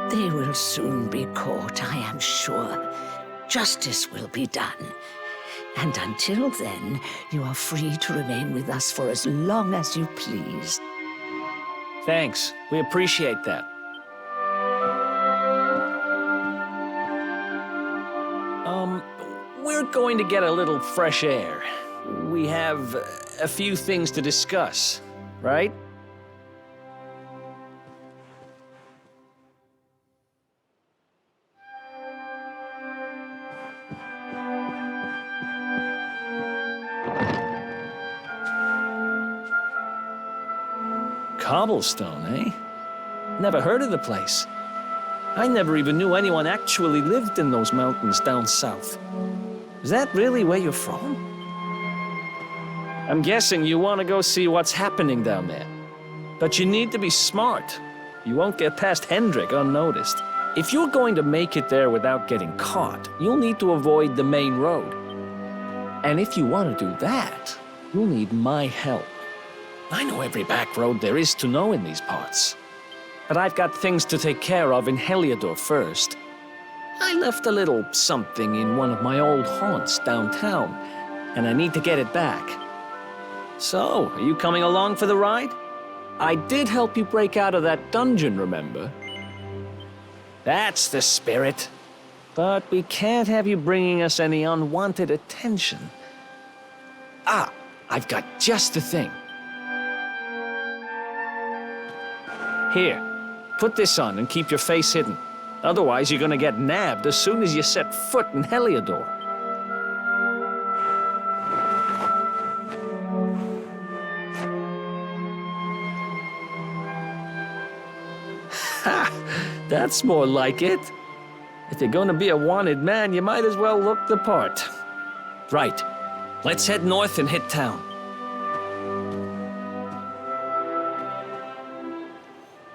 They will soon be caught, I am sure. Justice will be done. And until then, you are free to remain with us for as long as you please. Thanks. We appreciate that. We're going to get a little fresh air. We have a few things to discuss, right? Cobblestone, eh? Never heard of the place. I never even knew anyone actually lived in those mountains down south. Is that really where you're from? I'm guessing you want to go see what's happening down there. But you need to be smart. You won't get past Hendrik unnoticed. If you're going to make it there without getting caught, you'll need to avoid the main road. And if you want to do that, you'll need my help. I know every back road there is to know in these parts. But I've got things to take care of in Heliodor first. I left a little something in one of my old haunts downtown, and I need to get it back. So, are you coming along for the ride? I did help you break out of that dungeon, remember? That's the spirit. But we can't have you bringing us any unwanted attention. Ah, I've got just the thing. Here, put this on and keep your face hidden. Otherwise, you're gonna get nabbed as soon as you set foot in Heliodor. Ha! That's more like it. If you're gonna be a wanted man, you might as well look the part. Right. Let's head north and hit town.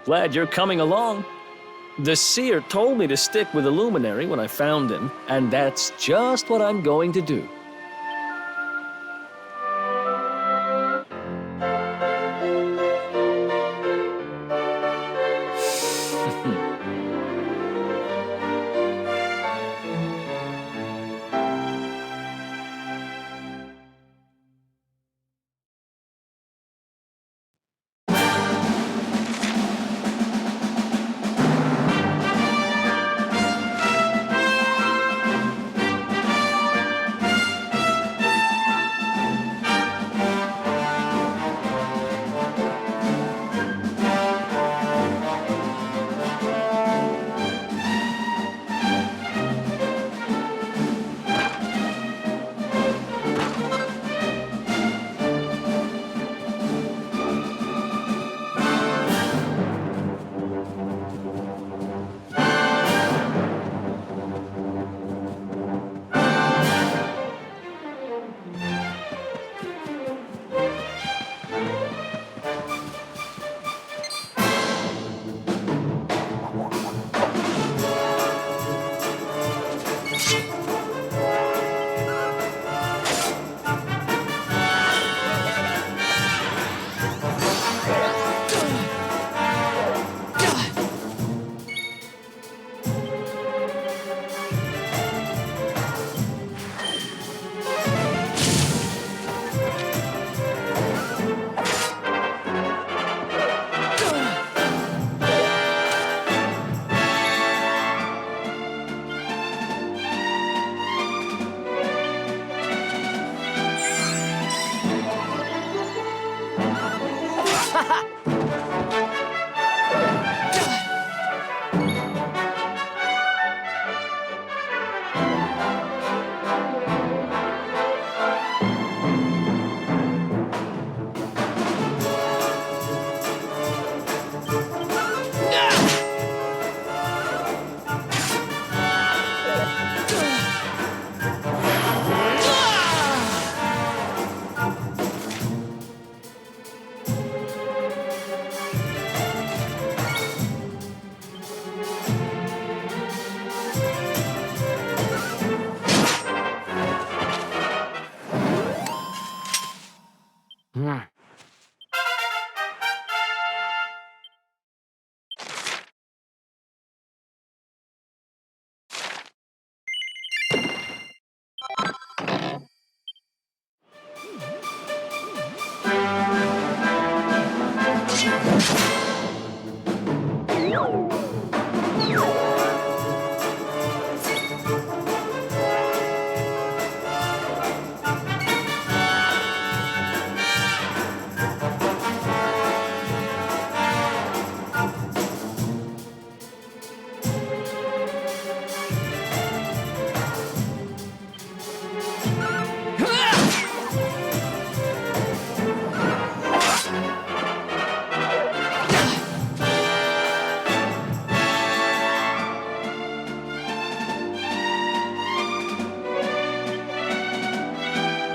Glad you're coming along. The seer told me to stick with the luminary when I found him, and that's just what I'm going to do.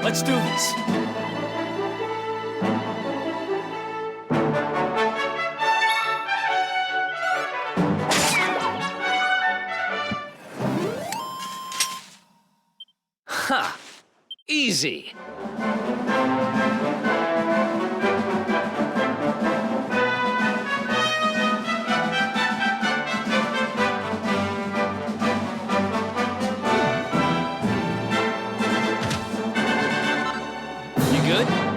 Let's do this. Ha! Easy. You good?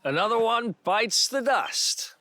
Another one bites the dust.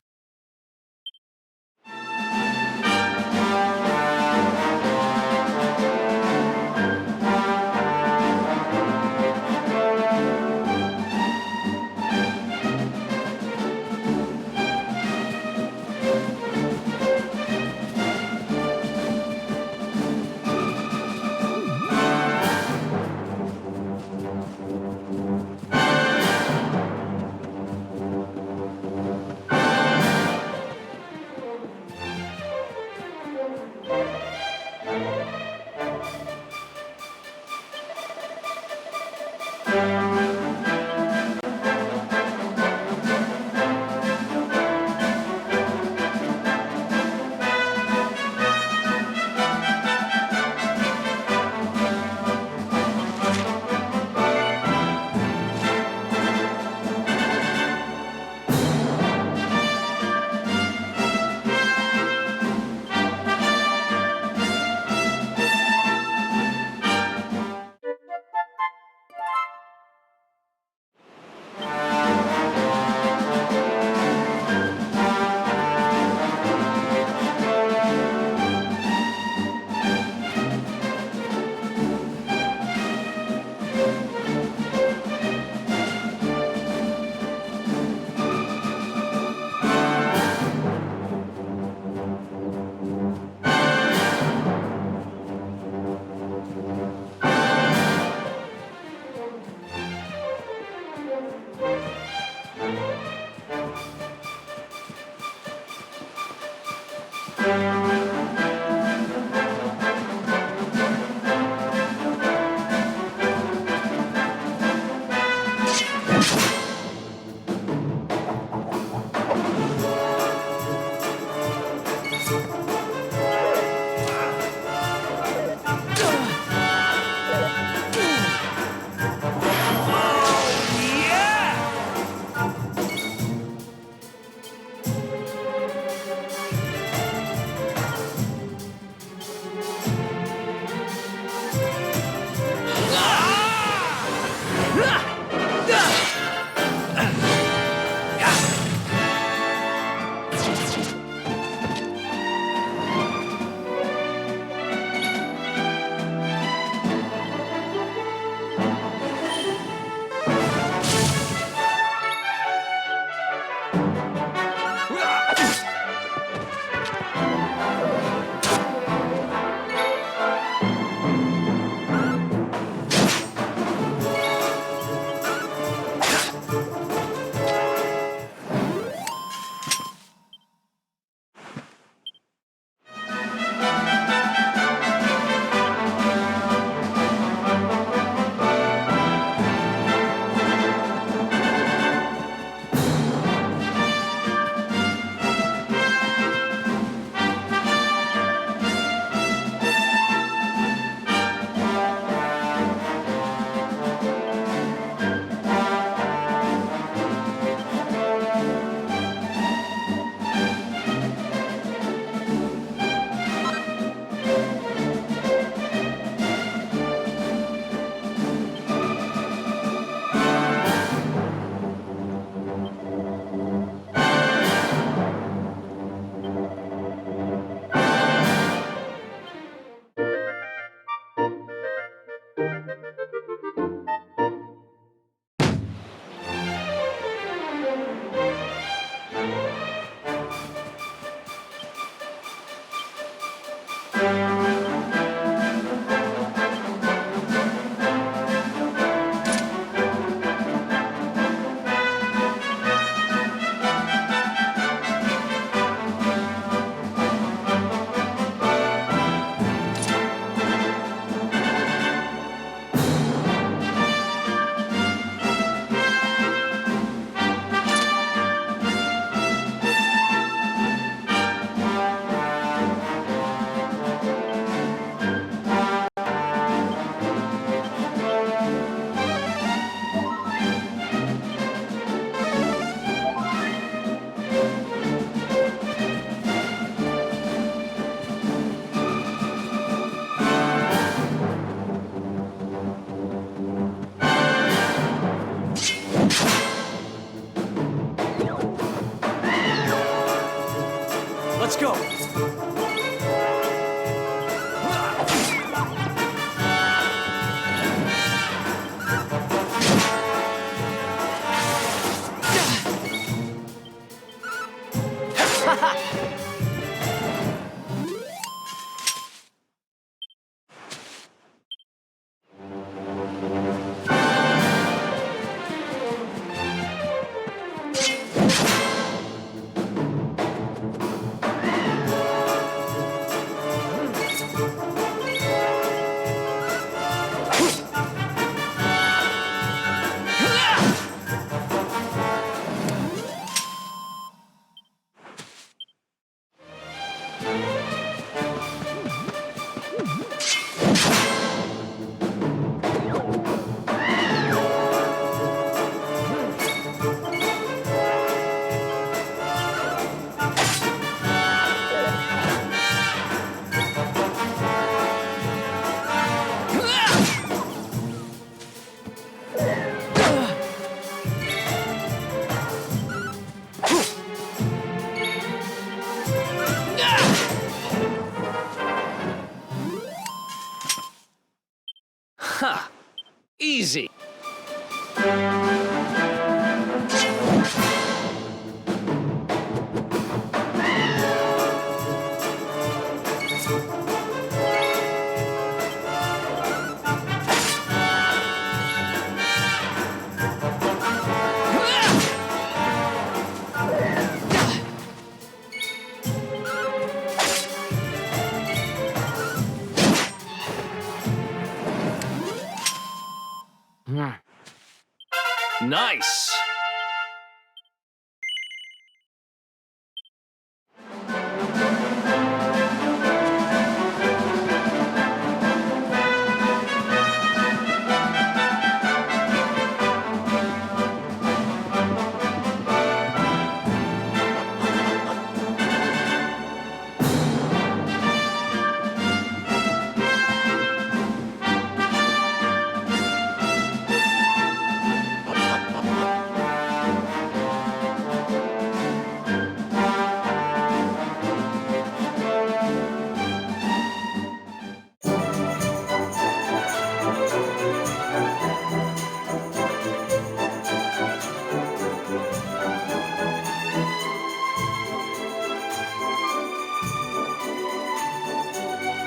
Nice!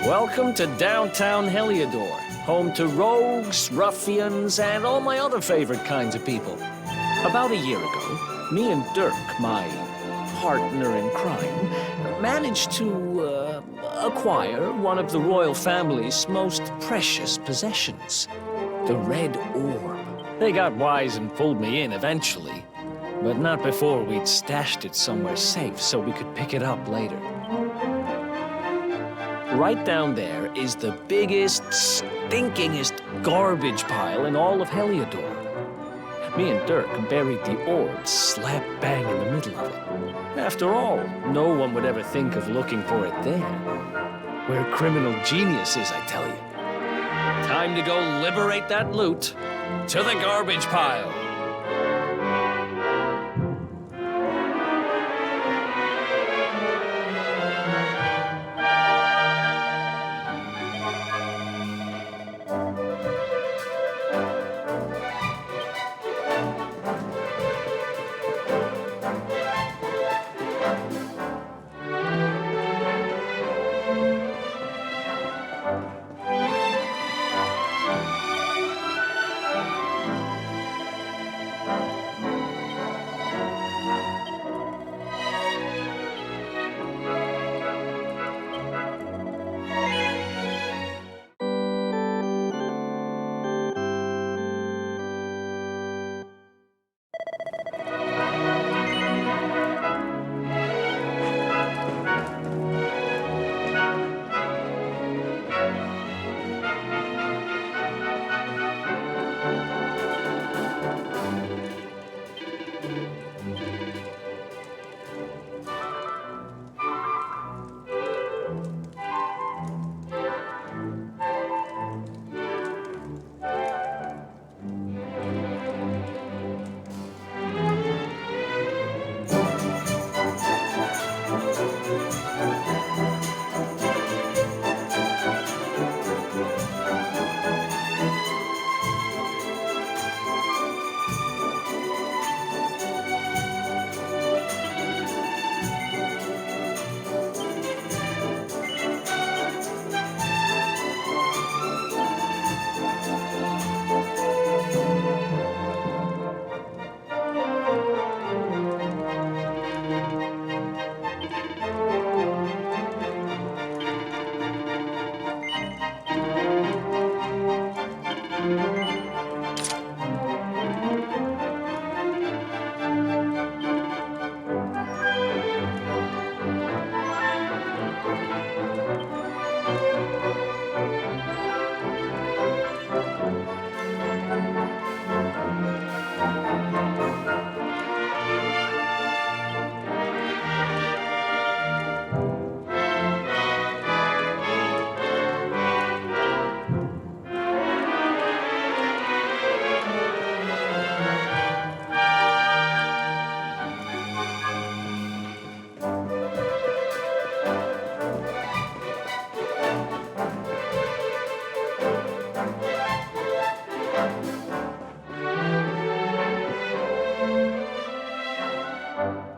Welcome to downtown Heliodor, home to rogues, ruffians, and all my other favorite kinds of people. About a year ago, me and Dirk, my partner in crime, managed to acquire one of the royal family's most precious possessions, the Red Orb. They got wise and pulled me in eventually, but not before we'd stashed it somewhere safe so we could pick it up later. Right down there is the biggest, stinkingest garbage pile in all of Heliodor. Me and Dirk buried the orb slap bang in the middle of it. After all, no one would ever think of looking for it there. We're criminal geniuses, I tell you. Time to go liberate that loot. To the garbage pile.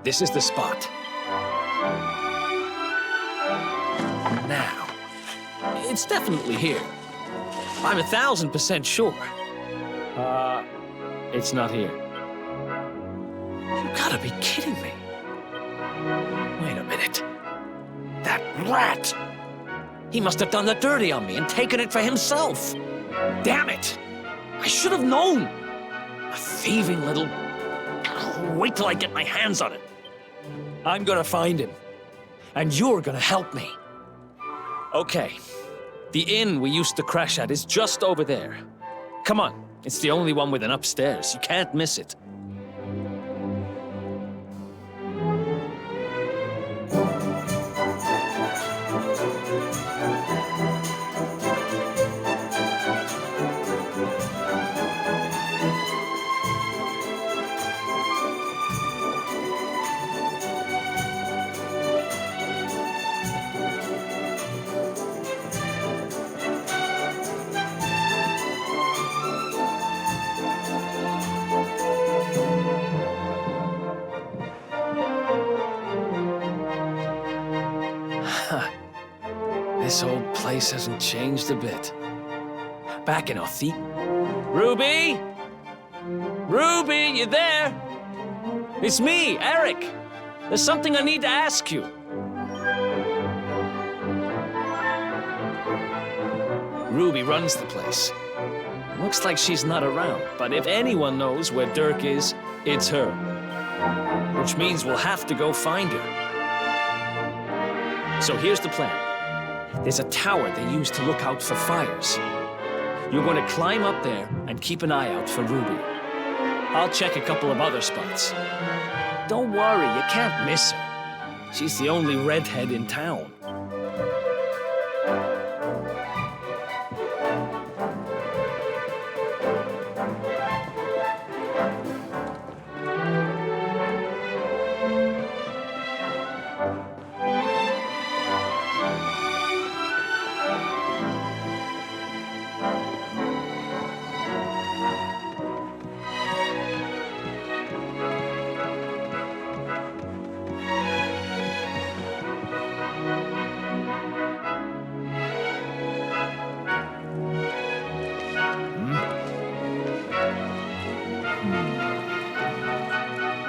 This is the spot. Now, it's definitely here. I'm 1,000% sure. It's not here. You gotta be kidding me. Wait a minute. That rat! He must have done the dirty on me and taken it for himself. Damn it! I should have known. A thieving little... Wait till I get my hands on it. I'm gonna find him. And you're gonna help me. Okay. The inn we used to crash at is just over there. Come on. It's the only one with an upstairs. You can't miss it. This old place hasn't changed a bit. Back in our feet. Ruby? Ruby, you there? It's me, Eric. There's something I need to ask you. Ruby runs the place. Looks like she's not around, but if anyone knows where Dirk is, it's her. Which means we'll have to go find her. So here's the plan. There's a tower they use to look out for fires. You're going to climb up there and keep an eye out for Ruby. I'll check a couple of other spots. Don't worry, you can't miss her. She's the only redhead in town.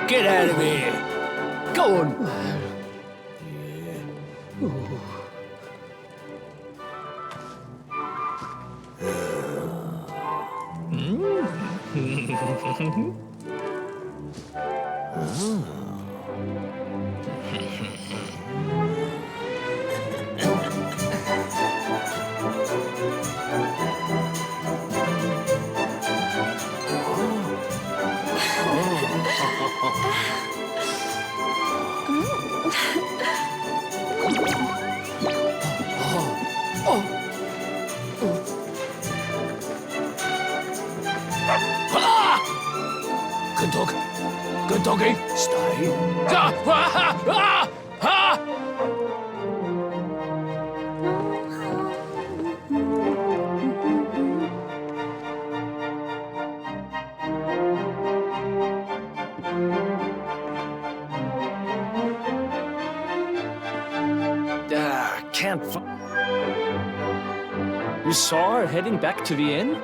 Get out of here! Go on! Good dog. Good doggy. Stay. Can't You saw her heading back to the inn?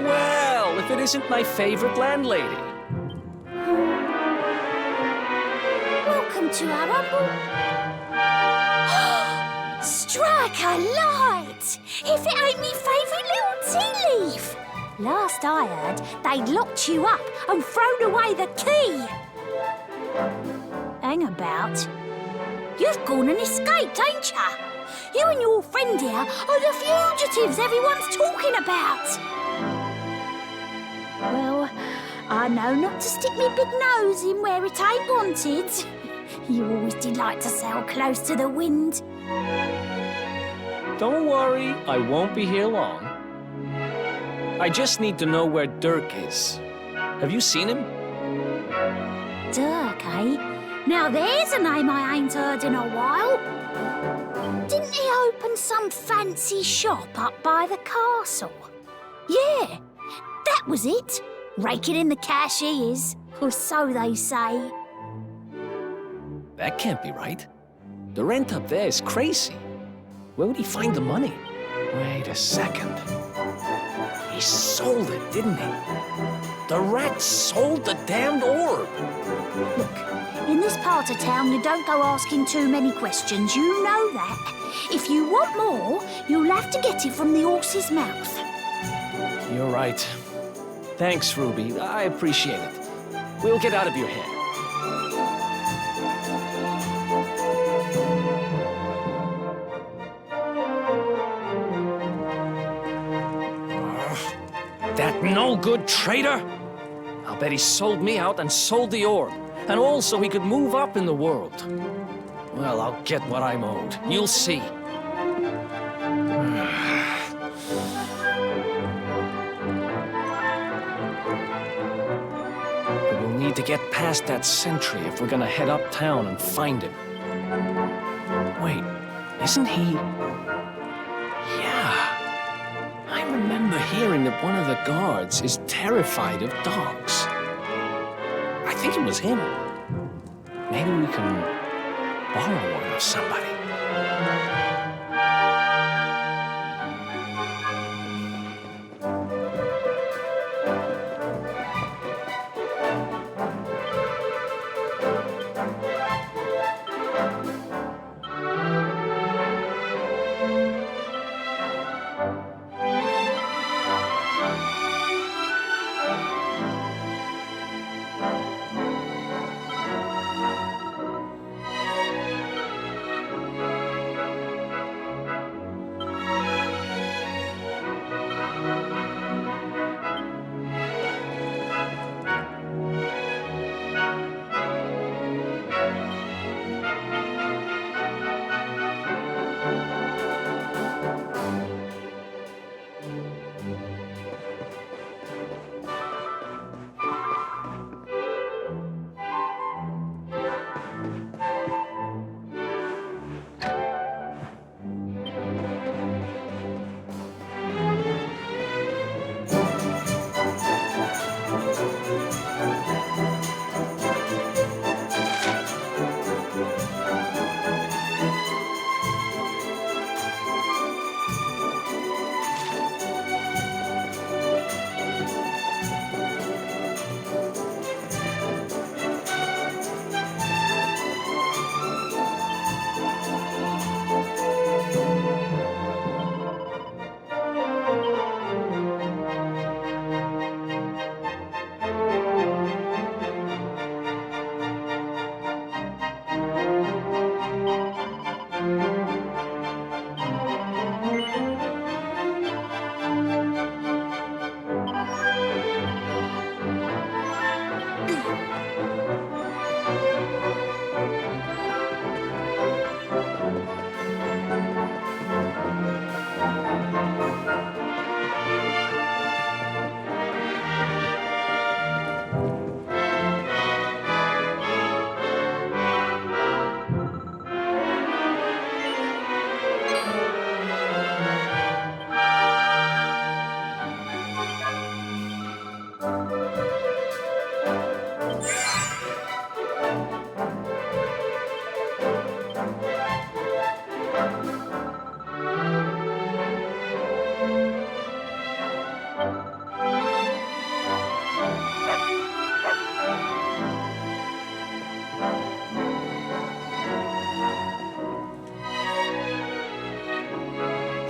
Well, if it isn't my favorite landlady. Welcome to our humble... Strike a light! If it ain't me favourite little tea leaf! Last I heard, they'd locked you up and thrown away the key. Hang about. You've gone and escaped, ain't ya? You and your friend here are the fugitives everyone's talking about. Well, I know not to stick me big nose in where it ain't wanted. You always delight to sail close to the wind. Don't worry, I won't be here long. I just need to know where Dirk is. Have you seen him? Dirk, eh? Now there's a name I ain't heard in a while. Didn't he open some fancy shop up by the castle? Yeah, that was it. Raking in the cash he is, or so they say. That can't be right. The rent up there is crazy. Where would he find the money? Wait a second. He sold it, didn't he? The rats sold the damned orb. Look, in this part of town, you don't go asking too many questions. You know that. If you want more, you'll have to get it from the horse's mouth. You're right. Thanks, Ruby. I appreciate it. We'll get out of your hair. That no-good traitor? I'll bet he sold me out and sold the orb. And all so he could move up in the world. Well, I'll get what I'm owed. You'll see. But we'll need to get past that sentry if we're gonna head uptown and find him. Wait, isn't he... Yeah. I remember hearing that one of the guards is terrified of dogs. I think it was him. Maybe we can borrow one of somebody.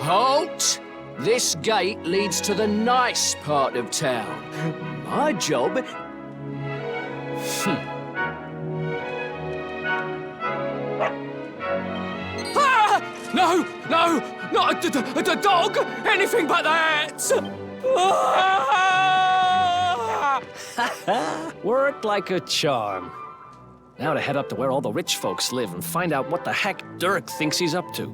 Halt! This gate leads to the nice part of town. My job... Ah! No! No! Not a dog! Anything but that! Ah! Worked like a charm. Now to head up to where all the rich folks live and find out what the heck Dirk thinks he's up to.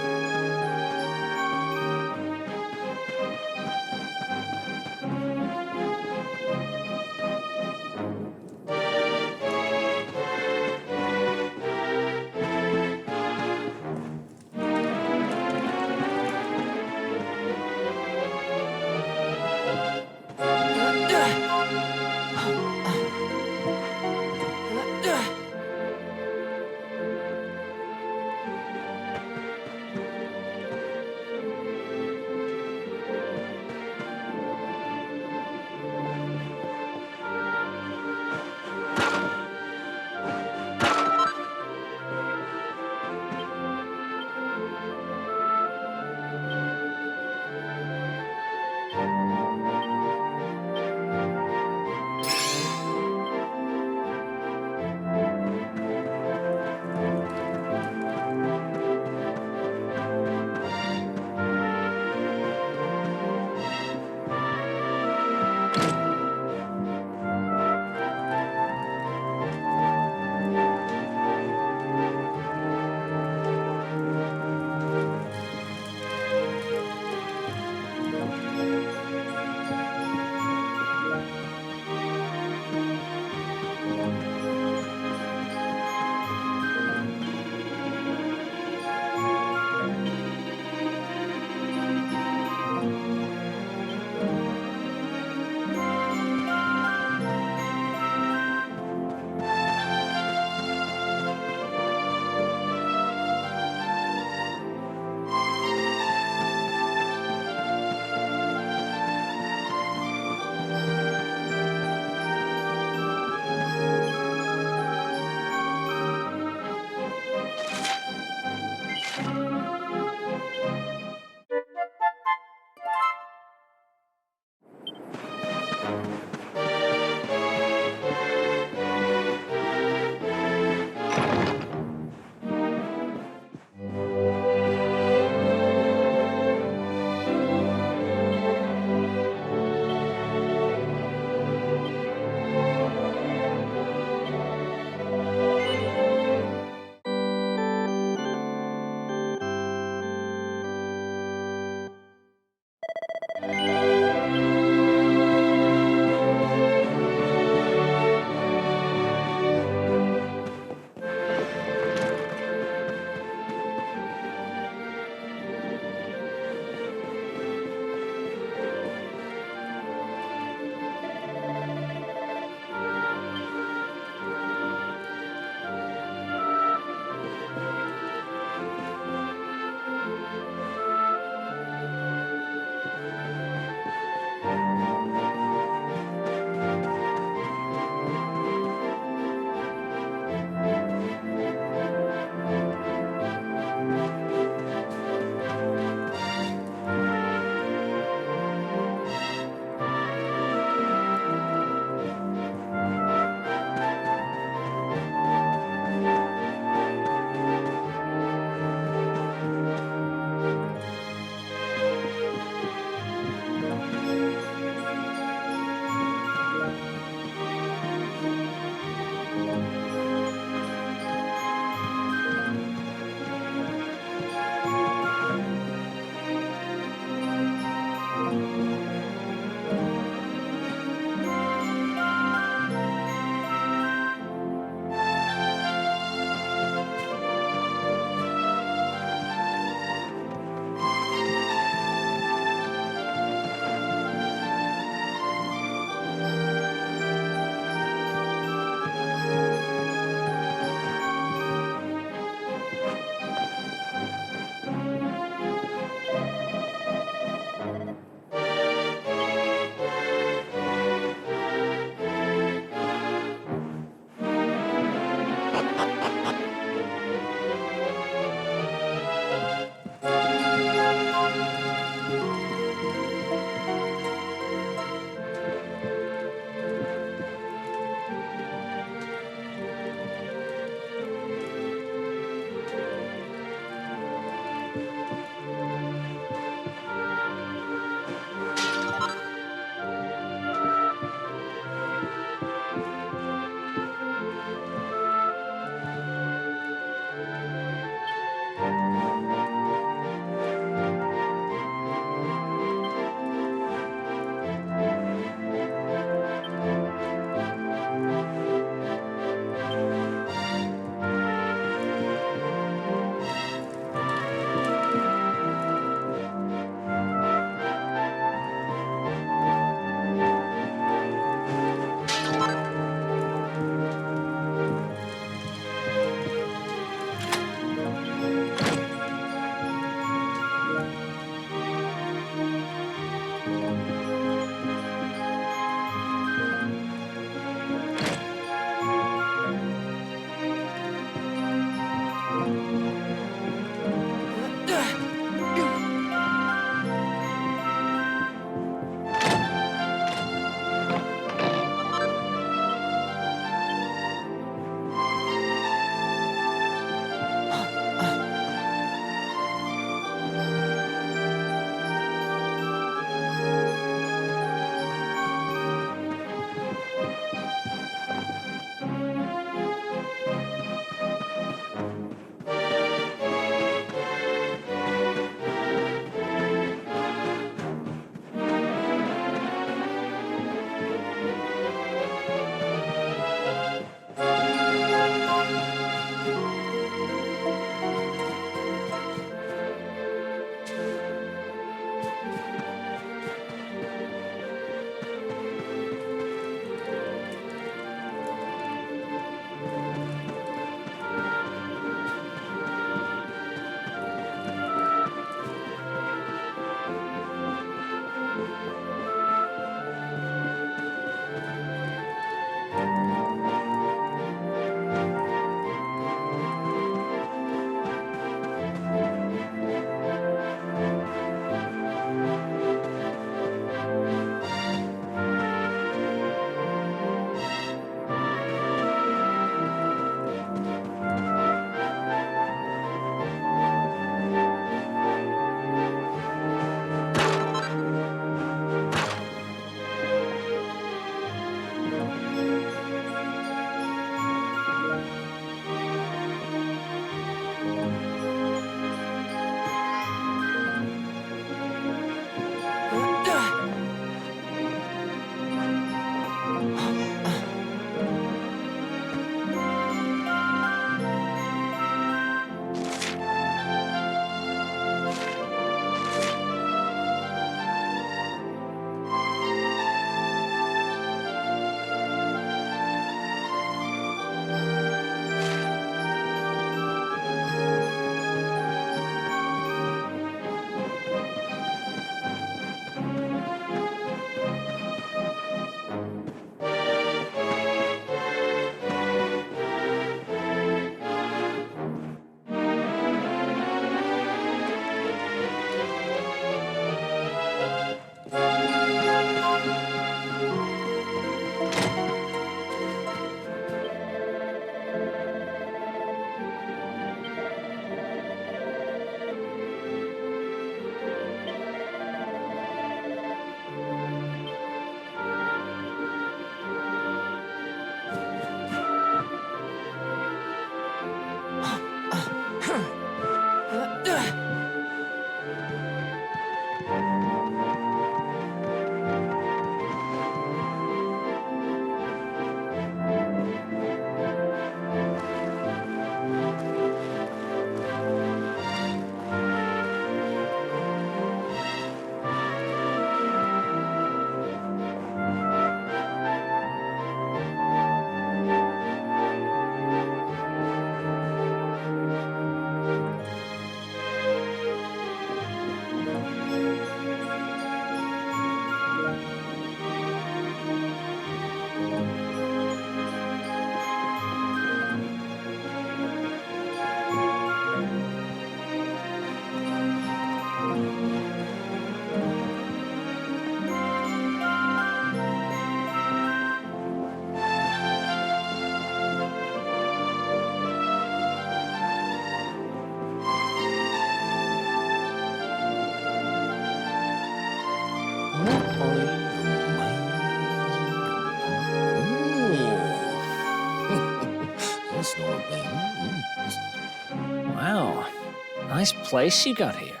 Nice place you got here.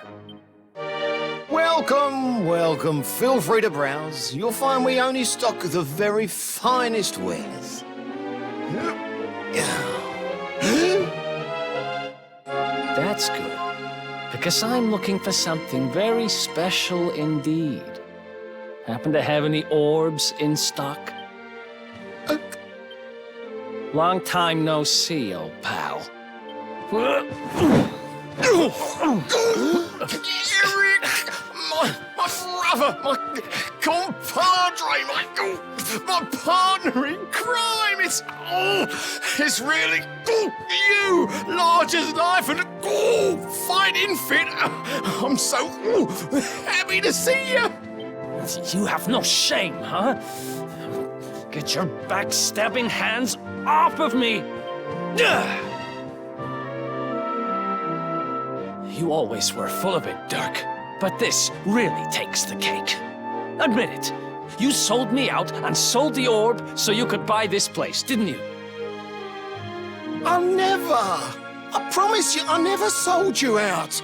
Welcome, welcome. Feel free to browse. You'll find we only stock the very finest wares. That's good, because I'm looking for something very special indeed. Happen to have any orbs in stock? Long time no see, old pal. Eric! My brother, my compadre, my partner in crime! It's really you, large as life and fighting fit. I'm so happy to see you. You have no shame, huh? Get your backstabbing hands off of me! You always were full of it, Dirk. But this really takes the cake. Admit it. You sold me out and sold the orb so you could buy this place, didn't you? I never! I promise you, I never sold you out.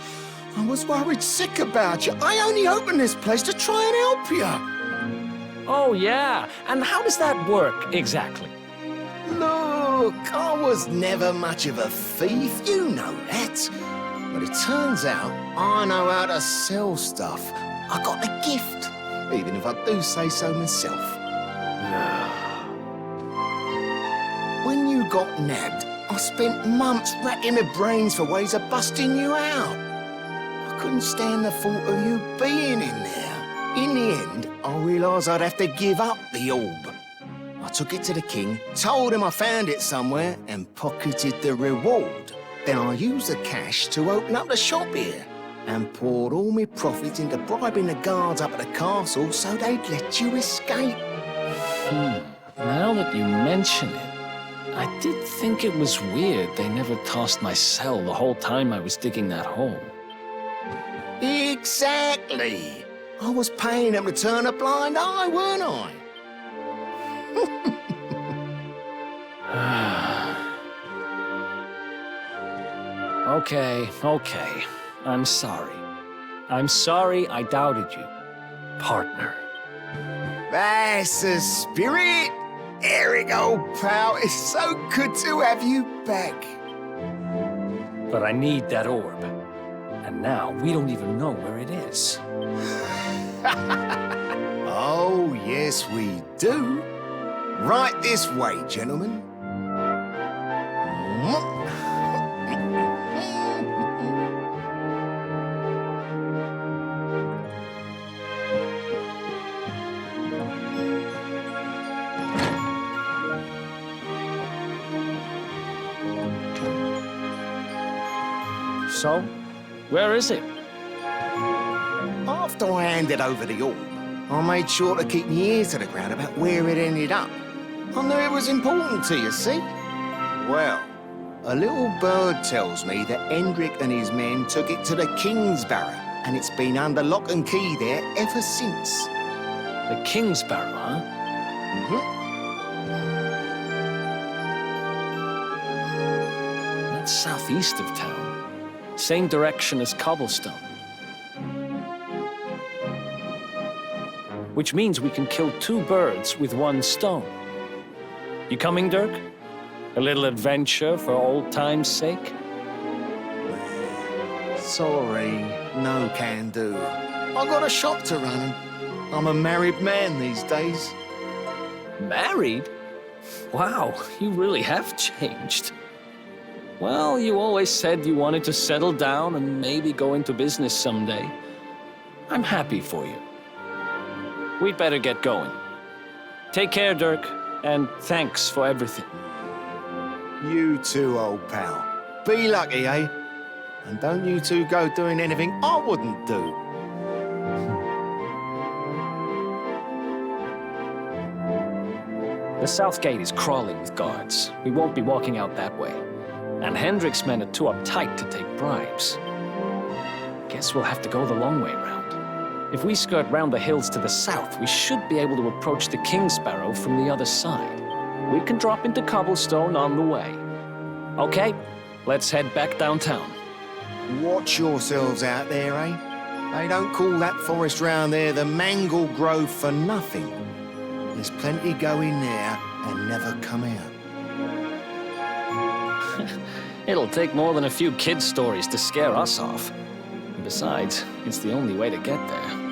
I was worried sick about you. I only opened this place to try and help you. Oh, yeah. And how does that work, exactly? Look, I was never much of a thief. You know that. But it turns out I know how to sell stuff. I got a gift, even if I do say so myself. When you got nabbed, I spent months racking my brains for ways of busting you out. I couldn't stand the thought of you being in there. In the end, I realised I'd have to give up the orb. I took it to the king, told him I found it somewhere, and pocketed the reward. Then I used the cash to open up the shop here and poured all my profits into bribing the guards up at the castle so they'd let you escape. Now that you mention it, I did think it was weird they never tossed my cell the whole time I was digging that hole. Exactly. I was paying them to turn a blind eye, weren't I? Okay. I'm sorry. I'm sorry I doubted you, partner. That's the spirit. Eric, old pal, it's so good to have you back. But I need that orb. And now we don't even know where it is. Oh, yes, we do. Right this way, gentlemen. So, where is it? After I handed over the orb, I made sure to keep my ears to the ground about where it ended up. I knew it was important to you, see? Well, a little bird tells me that Hendrik and his men took it to the King's Barrow, and it's been under lock and key there ever since. The King's Barrow, huh? That's southeast of town. Same direction as Cobblestone. Which means we can kill two birds with one stone. You coming, Dirk? A little adventure for old time's sake? Sorry, no can do. I got a shop to run. I'm a married man these days. Married? Wow, you really have changed. Well, you always said you wanted to settle down and maybe go into business someday. I'm happy for you. We'd better get going. Take care, Dirk, and thanks for everything. You too, old pal. Be lucky, eh? And don't you two go doing anything I wouldn't do. The south gate is crawling with guards. We won't be walking out that way. And Hendrik's men are too uptight to take bribes. Guess we'll have to go the long way round. If we skirt round the hills to the south, we should be able to approach the King's Barrow from the other side. We can drop into Cobblestone on the way. Okay, let's head back downtown. Watch yourselves out there, eh? They don't call that forest round there the Mangle Grove for nothing. There's plenty go in there and never come out. It'll take more than a few kid stories to scare us off. Besides, it's the only way to get there.